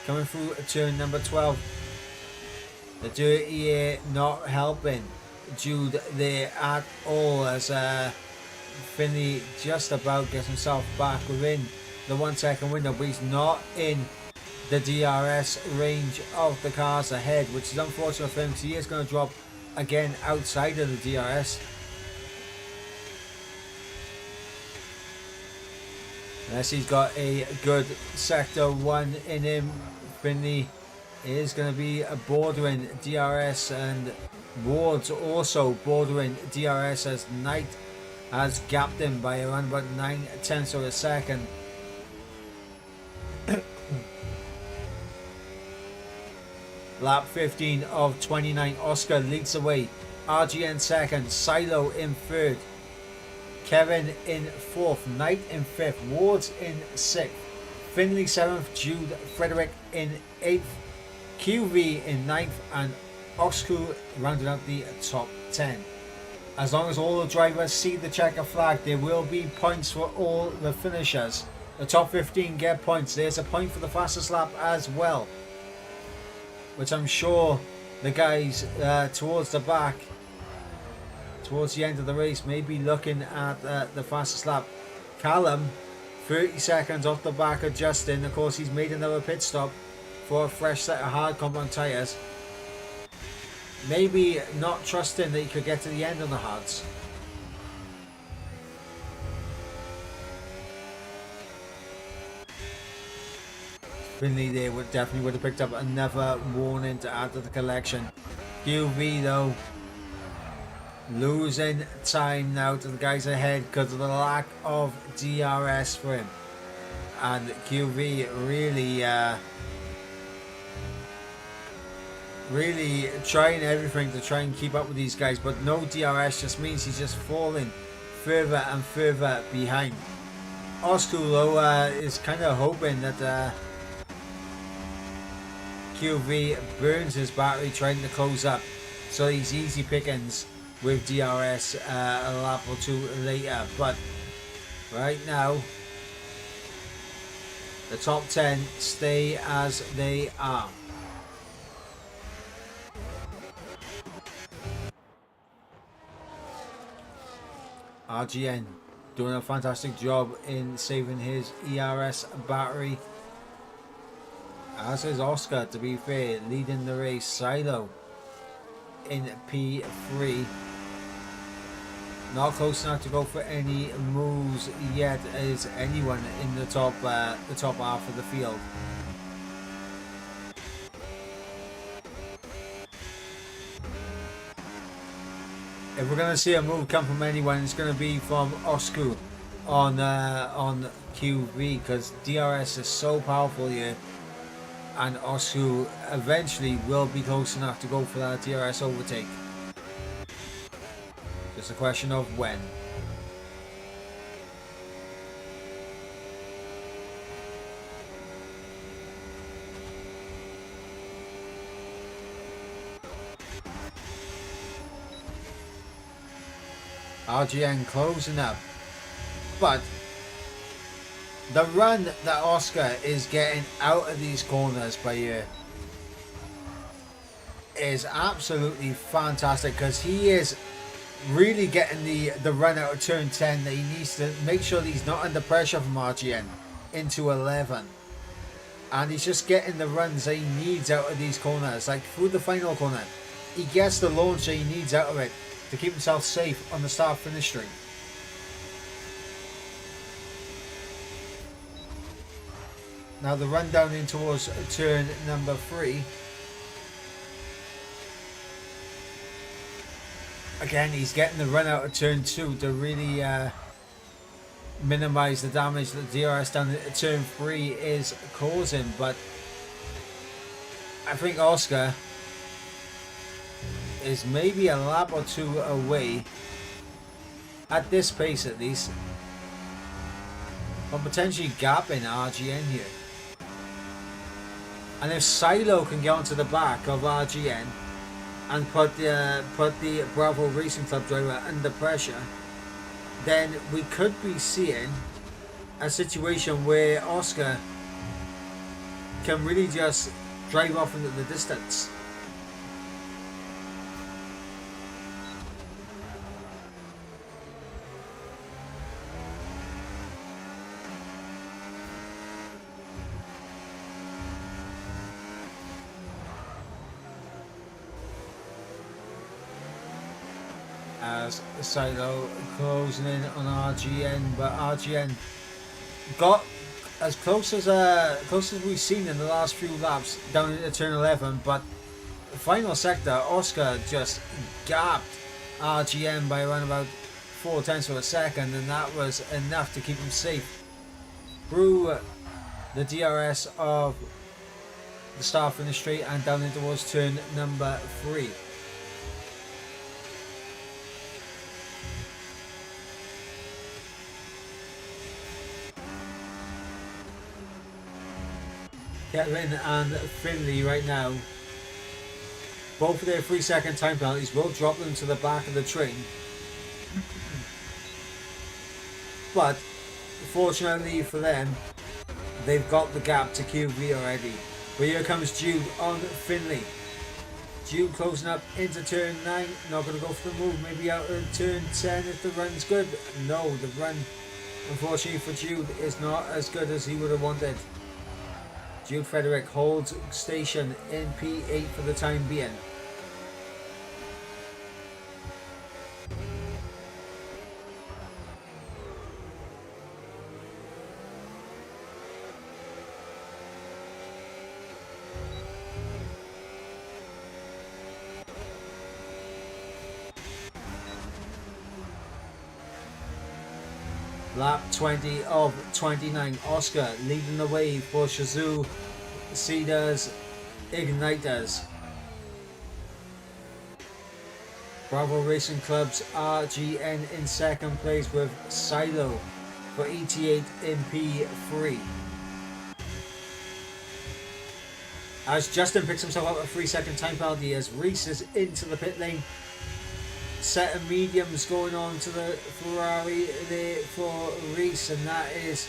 Coming through turn number 12. The dirty air not helping Jude there at all, as Finley just about gets himself back within the 1 second window, but he's not in the DRS range of the cars ahead, which is unfortunate for him, because he is going to drop again outside of the DRS. Unless he's got a good sector 1 in him, Finley is going to be bordering DRS, and Ward's also bordering DRS, as Knight has gapped him by around about 9/10 of a second. Lap 15 of 29, Oscar leads the way, RGN second, Silo in third, Kevin in fourth, Knight in fifth, Ward's in sixth, Finley 7th, Jude Frederick in 8th, QV in 9th, and Osku rounded out the top 10. As long as all the drivers see the checker flag, there will be points for all the finishers. The top 15 get points. There's a point for the fastest lap as well, which I'm sure the guys towards the back, towards the end of the race, may be looking at the fastest lap. Callum, 30 seconds off the back of Justin. Of course, he's made another pit stop for a fresh set of hard compound tyres. Maybe not trusting that he could get to the end on the hards. Finley there definitely would have picked up another warning to add to the collection. QV though, losing time now to the guys ahead because of the lack of DRS for him. And QV really trying everything to try and keep up with these guys, but no DRS just means he's just falling further and further behind. Osku though is kind of hoping that QV burns his battery trying to close up, so he's easy pickings with DRS a lap or two later. But right now the top 10 stay as they are. RGN doing a fantastic job in saving his ERS battery, as is Oscar, to be fair, leading the race. Silo in P3. Not close enough to go for any moves yet is anyone in the top half of the field. If we're going to see a move come from anyone, it's going to be from Osku on QV, because DRS is so powerful here, and Osku eventually will be close enough to go for that DRS overtake. Just a question of when. RGN closing up, but the run that Oscar is getting out of these corners by here is absolutely fantastic, because he is really getting the run out of turn 10 that he needs to make sure that he's not under pressure from RGN into 11, and he's just getting the runs that he needs out of these corners. Like through the final corner, he gets the launch that he needs out of it to keep himself safe on the start finish straight. Now the run down in towards turn number 3. Again, he's getting the run out of turn 2 to really minimize the damage that DRS down at turn 3 is causing. But I think Oscar is maybe a lap or 2 away, at this pace at least, from potentially gapping RGN here. And if Silo can get onto the back of RGN and put the Bravo Racing Club driver under pressure, then we could be seeing a situation where Oscar can really just drive off into the distance. As Silo closing in on RGN, but RGN got as close as we've seen in the last few laps down into turn 11, but the final sector, Oscar just gapped RGN by around about 0.4 of a second, and that was enough to keep him safe through the DRS of the start finish straight and down in towards turn number 3. Ketlin and Finley right now, both of their 3-second time penalties will drop them to the back of the train. But fortunately for them, they've got the gap to QV already. But here comes Jude on Finley. Jude closing up into turn 9, not going to go for the move, maybe out in turn 10 if the run's good. No, the run, unfortunately for Jude, is not as good as he would have wanted. Jude Frederick holds station in P8 for the time being. Lap 20 of 29. Oscar leading the way for Shazoo, Cedars, Igniters. Bravo Racing Club's RGN in second place with Silo for ET8 in P3. As Justin picks himself up a 3-second time penalty as Reese is into the pit lane. Set of mediums going on to the Ferrari there for Reese, and that is,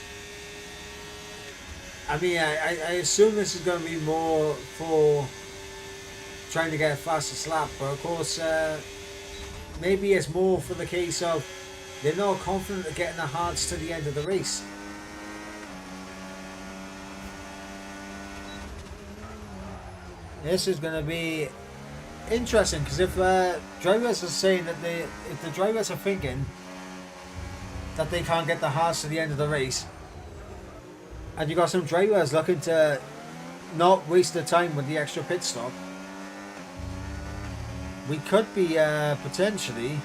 I mean, I assume this is going to be more for trying to get a faster lap, but of course maybe it's more for the case of they're not confident of getting the hards to the end of the race. This is going to be interesting because if drivers are saying that if the drivers are thinking that they can't get the hards to the end of the race, and you got some drivers looking to not waste their time with the extra pit stop, we could be potentially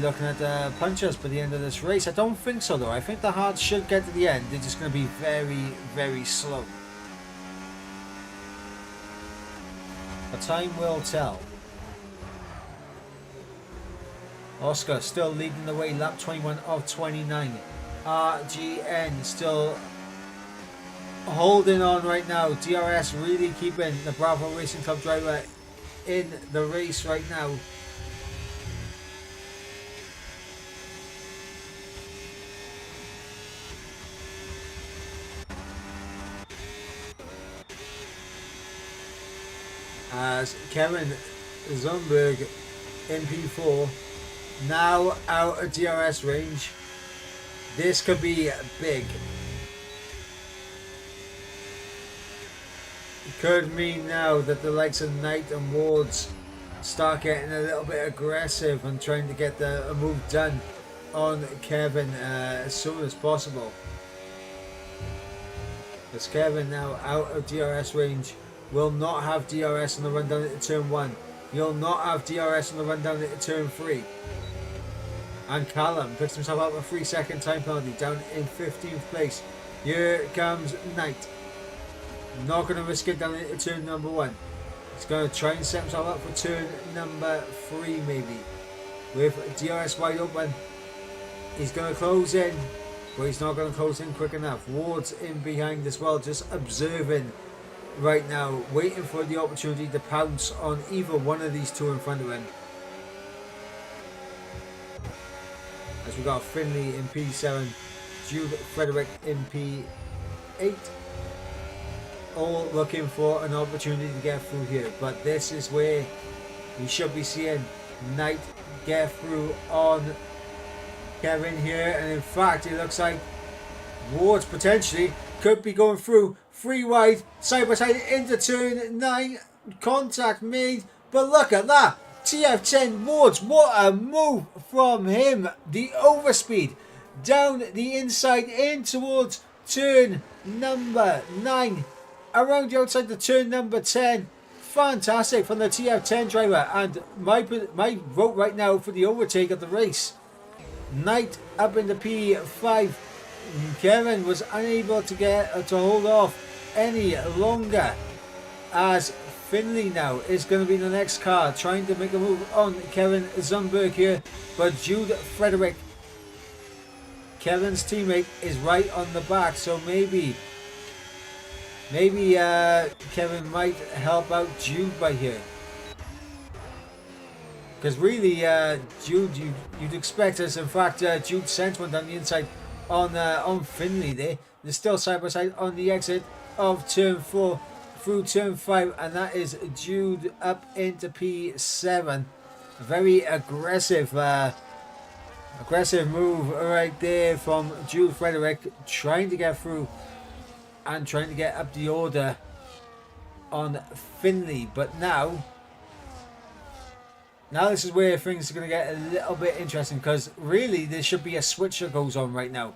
looking at punches by the end of this race. I don't think so though. I think the hards should get to the end. They're just going to be very, very slow. But time will tell. Oscar still leading the way, lap 21 of 29. RGN still holding on right now. DRS really keeping the Bravo Racing Club driver in the race right now. As Kevin Zumberg in P4 now out of DRS range. This could be big. It could mean now that the likes of Knight and Wards start getting a little bit aggressive and trying to get a move done on Kevin as soon as possible. As Kevin now out of DRS range, will not have DRS on the run down into turn 1. You'll not have DRS on the run down into turn 3. And Callum picks himself up a 3-second time penalty down in 15th place. Here comes Knight. Not going to risk it down into turn number 1. He's going to try and set himself up for turn number 3 maybe. With DRS wide open. He's going to close in, but he's not going to close in quick enough. Ward's in behind as well, just observing right now, waiting for the opportunity to pounce on either one of these two in front of him. As we got Finley in P7, Jude Frederick in P8, all looking for an opportunity to get through here. But this is where we should be seeing Knight get through on Kevin here, and in fact it looks like Ward's potentially could be going through 3 wide, side by side into turn 9, contact made, but look at that, TF10 Wards, what a move from him, the overspeed down the inside in towards turn number 9, around the outside the turn number 10, fantastic from the TF10 driver, and my vote right now for the overtake of the race. Knight up into P5, Kevin was unable to hold off any longer, as Finley now is going to be the next car trying to make a move on Kevin Zumberg here, but Jude Frederick, Kevin's teammate, is right on the back, so maybe Kevin might help out Jude by here. Because really, Jude, you'd expect us. In fact, Jude sent one down the inside on Finley there. They're still side by side on the exit of turn 4 through turn 5, and that is Jude up into P7. A very aggressive move right there from Jude Frederick, trying to get through and trying to get up the order on Finley. But now this is where things are going to get a little bit interesting, because really there should be a switch that goes on right now.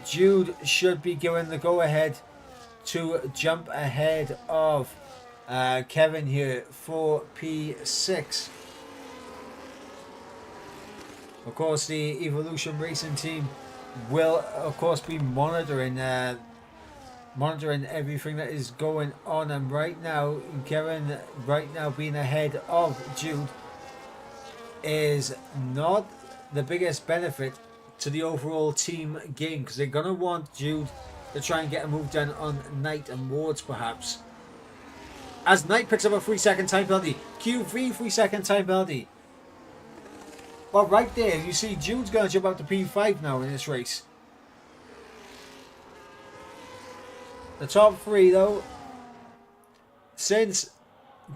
Jude should be given the go-ahead to jump ahead of Kevin here for P6. Of course, the Evolution Racing team will, of course, be monitoring everything that is going on, and right now, Kevin right now being ahead of Jude is not the biggest benefit to the overall team game, because they're going to want Jude to try and get a move done on Knight and Wards perhaps. As Knight picks up a 3-second time penalty. Q3 3-second time penalty. Well, right there, you see Jude's going to jump up to P5 now in this race. The top 3 though, since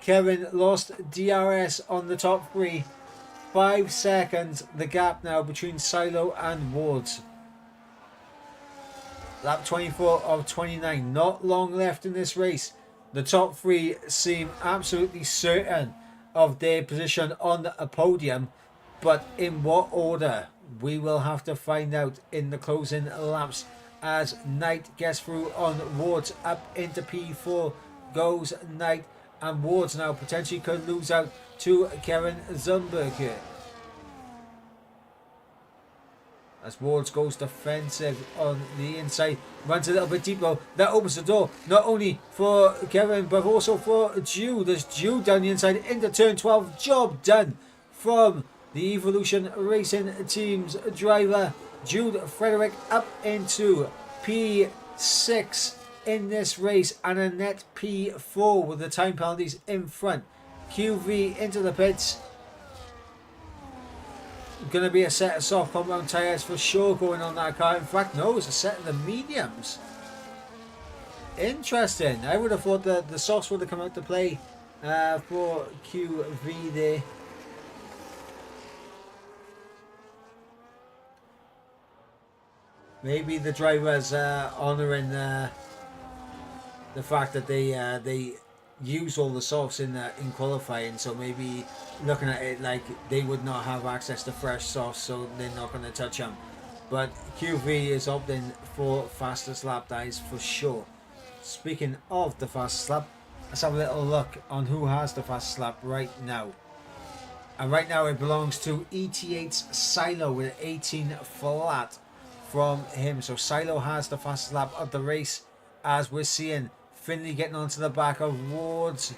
Kevin lost DRS on the top 3, 5 seconds the gap now between Silo and Wards. Lap 24 of 29, not long left in this race. The top three seem absolutely certain of their position on the podium, but in what order? We will have to find out in the closing laps as Knight gets through on Wards up into P4. Goes Knight, and Wards now potentially could lose out to Kevin Zumberg here. As Wards goes defensive on the inside, runs a little bit deeper. That opens the door not only for Kevin but also for Jude. There's Jude down the inside into turn 12. Job done from the Evolution Racing Team's driver Jude Frederick up into P6 in this race and a net P4 with the time penalties in front. QV into the pits. Going to be a set of soft compound tyres for sure going on that car. In fact, no, it's a set of the mediums. Interesting. I would have thought that the softs would have come out to play for QV there. Maybe the drivers honouring the fact that they use all the softs in qualifying, so maybe looking at it like they would not have access to fresh softs, so they're not going to touch them. But QV is opting for fastest lap, that is for sure. Speaking of the fastest lap, let's have a little look on who has the fastest lap right now. And right now it belongs to ET8's Silo with 18 flat from him. So Silo has the fastest lap of the race, as we're seeing Finley getting onto the back of Wards.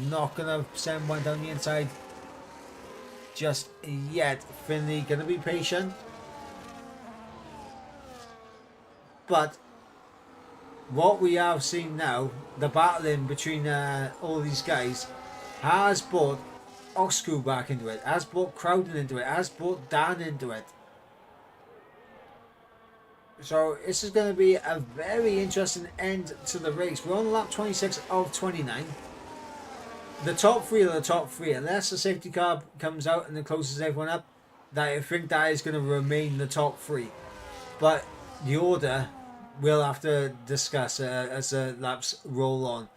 Not going to send one down the inside just yet. Finley going to be patient. But what we have seen now, the battling between all these guys, has brought Oxcrew back into it, has brought Crowden into it, has brought Dan into it. So this is going to be a very interesting end to the race. We're on lap 26 of 29. The top three are the top three. Unless the safety car comes out and it closes everyone up, I think that is going to remain the top three. But the order we'll have to discuss as the laps roll on.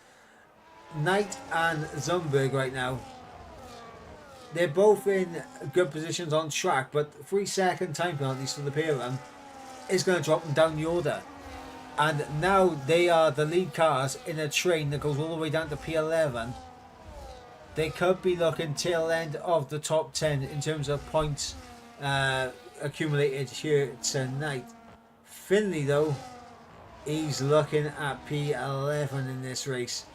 Knight and Zumberg right now, they're both in good positions on track, but 3-second time penalties for the pair of them is going to drop them down the order. And now they are the lead cars in a train that goes all the way down to P11. They could be looking tail end of the top 10 in terms of points accumulated here tonight. Finley though, he's looking at P11 in this race.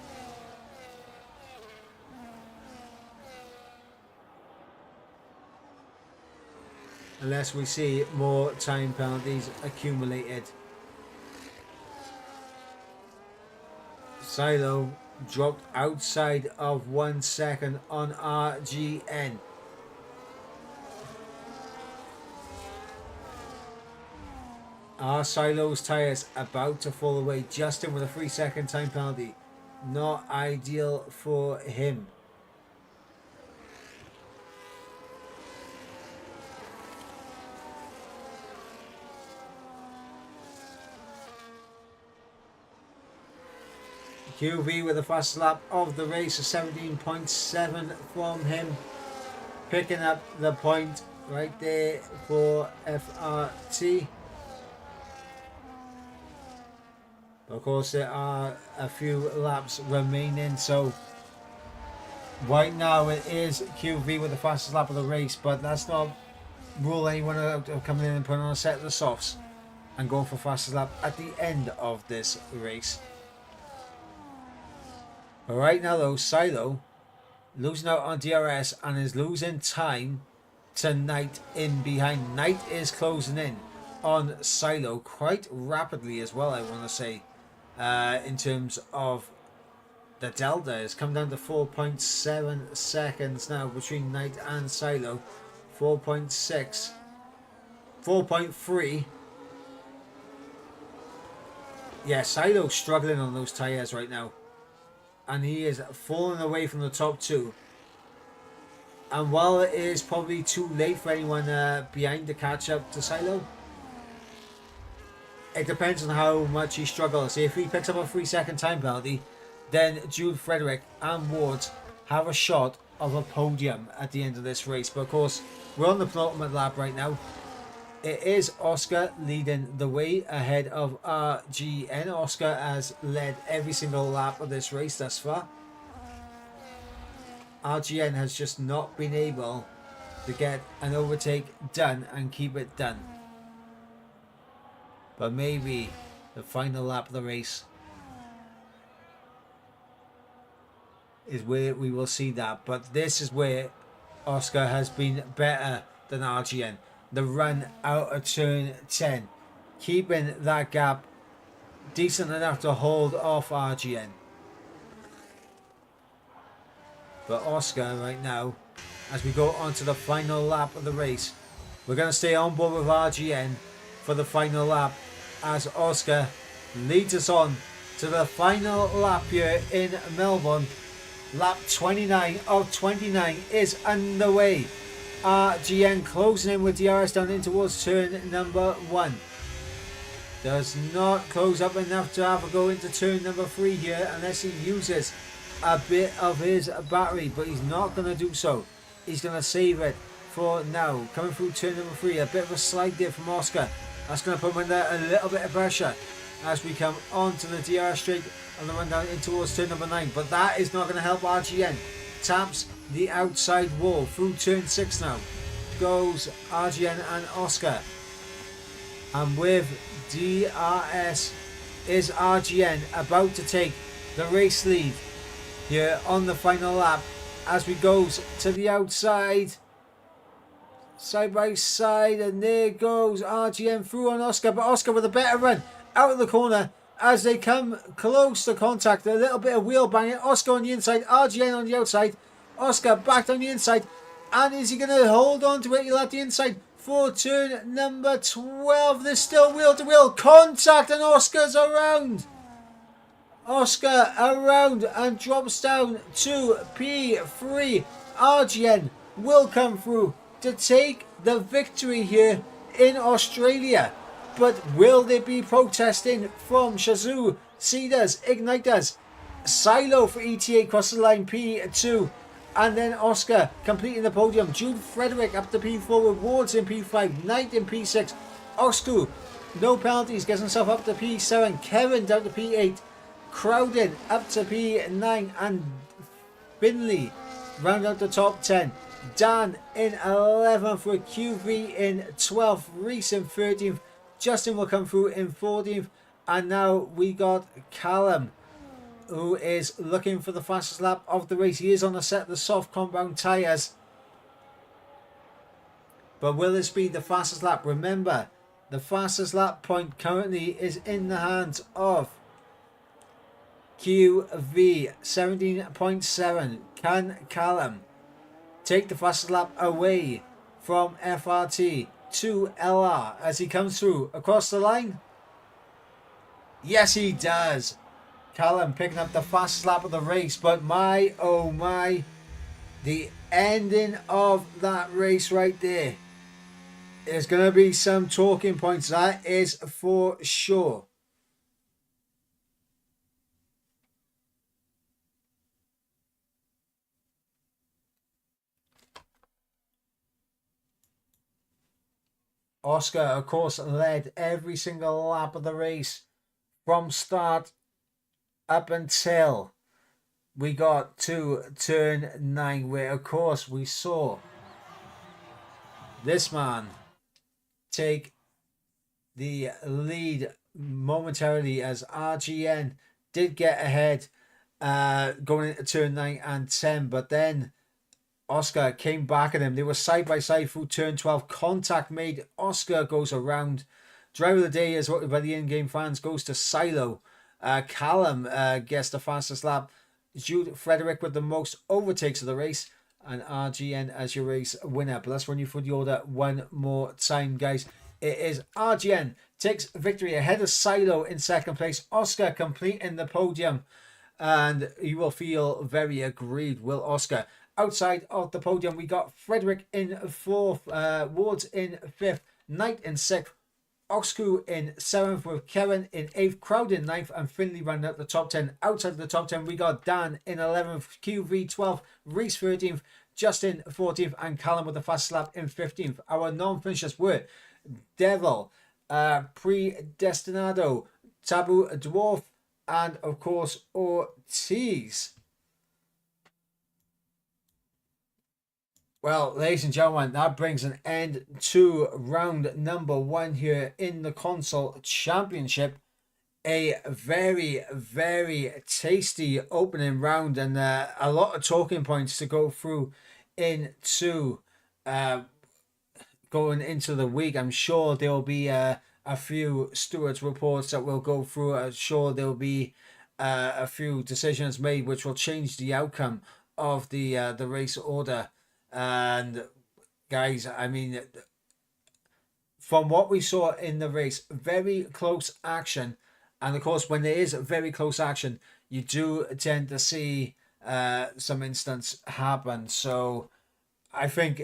Unless we see more time penalties accumulated. Silo dropped outside of 1 second on RGN. Are Silo's tyres about to fall away? Justin with a 3-second time penalty. Not ideal for him. QV with the fastest lap of the race, a 17.7 from him. Picking up the point right there for FRT. Of course, there are a few laps remaining, so right now it is QV with the fastest lap of the race, but that's not rule anyone out of coming in and putting on a set of the softs and going for fastest lap at the end of this race. But right now though, Silo losing out on DRS and is losing time to Knight in behind. Knight is closing in on Silo quite rapidly as well, I want to say. In terms of the delta, it's come down to 4.7 seconds now between Knight and Silo. 4.6, 4.3. Yeah, Silo's struggling on those tyres right now, and he is falling away from the top two. And while it is probably too late for anyone behind to catch up to Silo, it depends on how much he struggles. If he picks up a 3-second time penalty, then Jude Frederick and Ward have a shot of a podium at the end of this race. But of course, we're on the penultimate lap right now. It is Oscar leading the way ahead of RGN. Oscar has led every single lap of this race thus far. RGN has just not been able to get an overtake done and keep it done. But maybe the final lap of the race is where we will see that. But this is where Oscar has been better than RGN. The run out of turn 10, keeping that gap decent enough to hold off RGN. But Oscar right now, as we go on to the final lap of the race, we're going to stay on board with RGN for the final lap as Oscar leads us on to the final lap here in Melbourne. Lap 29 of 29 is underway. RGN closing in with DRS down in towards turn number 1. Does not close up enough to have a go into turn number 3 here unless he uses a bit of his battery, but he's not going to do so. He's going to save it for now. Coming through turn number 3, a bit of a slide there from Oscar. That's going to put him under a little bit of pressure as we come onto the DRS straight and the run down in towards turn number 9. But that is not going to help RGN. Taps the outside wall through turn 6 now. Goes RGN and Oscar. And with DRS is RGN about to take the race lead here on the final lap as we goes to the outside. Side by side, and there goes RGN through on Oscar, but Oscar with a better run out of the corner as they come close to contact. A little bit of wheel banging. Oscar on the inside, RGN on the outside. Oscar back on the inside, and is he going to hold on to it? He'll at the inside for turn number 12. There's still wheel to wheel contact, and Oscar's around. Oscar around and drops down to P3. RGN will come through to take the victory here in Australia. But will there be protesting from Shazoo, Cedars, Igniters, Silo for ETA across the line, P2, and then Oscar completing the podium. Jude Frederick up to P4 with Wards in P5, Knight in P6, Oxcu, no penalties, gets himself up to P7, Kevin down to P8, Crowden up to P9, and Finley round out the top 10. Dan in 11th with QV in 12th, Reese in 13th, Justin will come through in 14th, and now we got Callum, who is looking for the fastest lap of the race. He is on a set of the soft compound tyres, but will this be the fastest lap? Remember, the fastest lap point currently is in the hands of QV 17.7. Can Callum take the fastest lap away from FRT to LR as he comes through across the line? Yes, he does. Callum picking up the fastest lap of the race, but my oh my, the ending of that race right there is going to be some talking points, that is for sure. Oscar, of course, led every single lap of the race from start up until we got to turn 9, where, of course, we saw this man take the lead momentarily as RGN did get ahead going into turn 9 and 10, but then Oscar came back at him. They were side by side through turn 12. Contact made. Oscar goes around. Driver of the day, as voted by the in-game fans, goes to Silo. Callum gets the fastest lap. Jude Frederick with the most overtakes of the race. And RGN as your race winner. But let's run you through the order one more time, guys. It is RGN takes victory ahead of Silo in second place. Oscar completing the podium. And you will feel very aggrieved, will Oscar. Outside of the podium, we got Frederick in 4th, Wards in 5th, Knight in 6th, Oxcu in 7th with Kevin in 8th, Crowd in 9th, and Finley rounding out the top 10. Outside of the top 10, we got Dan in 11th, QV 12th, Reese 13th, Justin 14th, and Callum with the fast slap in 15th. Our non-finishers were Devil, Predestinado, Taboo Dwarf, and of course Ortiz. Well, ladies and gentlemen, that brings an end to round number 1 here in the console championship. A very, very tasty opening round, and a lot of talking points to go through into going into the week. I'm sure there'll be a few stewards reports that we'll go through. I'm sure there'll be a few decisions made which will change the outcome of the race order. And guys, I mean, from what we saw in the race, very close action. And of course, when there is very close action, you do tend to see some instance happen. So I think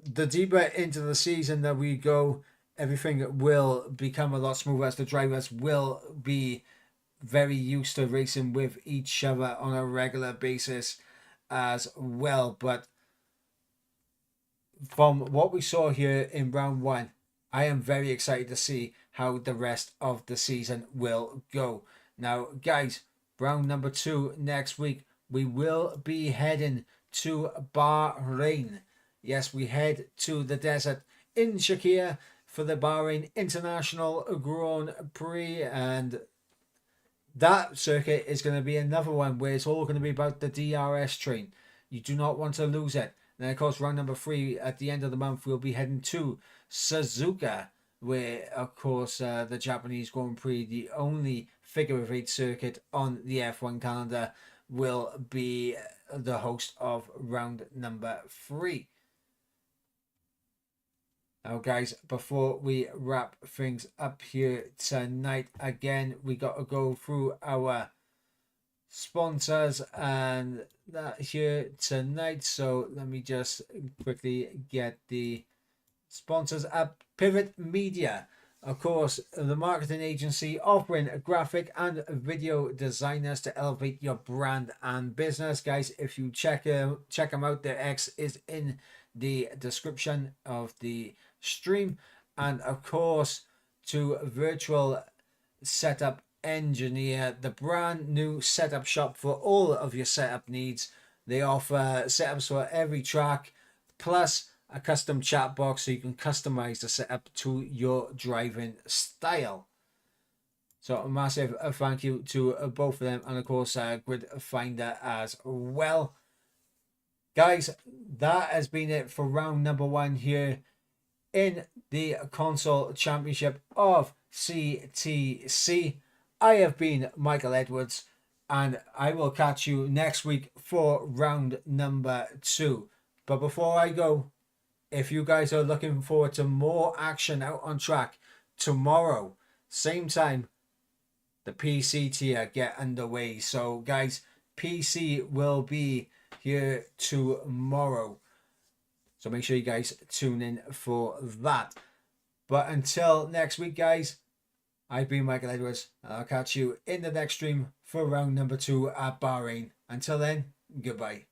the deeper into the season that we go, everything will become a lot smoother as the drivers will be very used to racing with each other on a regular basis as well. But from what we saw here in round 1, I am very excited to see how the rest of the season will go. Now, guys, round number 2 next week, we will be heading to Bahrain. Yes, we head to the desert in Shakir for the Bahrain International Grand Prix, and that circuit is going to be another one where it's all going to be about the DRS train. You do not want to lose it. And of course, round number 3 at the end of the month, we'll be heading to Suzuka, where of course the Japanese Grand Prix, the only figure of 8 circuit on the F1 calendar, will be the host of round number 3. Now, guys, before we wrap things up here tonight, again, we got to go through our sponsors and that here tonight. So let me just quickly get the sponsors up. Pivot Media, of course, the marketing agency offering graphic and video designers to elevate your brand and business. Guys, if you check them out, their X is in the description of the stream. And of course, to Virtual Setup Engineer, the brand new setup shop for all of your setup needs. They offer setups for every track, plus a custom chat box so you can customize the setup to your driving style. So a massive thank you to both of them, and of course Gridfinder as well. Guys, that has been it for round number 1 here in the console championship of CTC. I have been Michael Edwards, and I will catch you next week for round number 2. But before I go, if you guys are looking forward to more action out on track, tomorrow, same time, the PC tier get underway. So guys, PC will be here tomorrow. So make sure you guys tune in for that. But until next week, guys, I've been Michael Edwards. I'll catch you in the next stream for round number 2 at Bahrain. Until then, goodbye.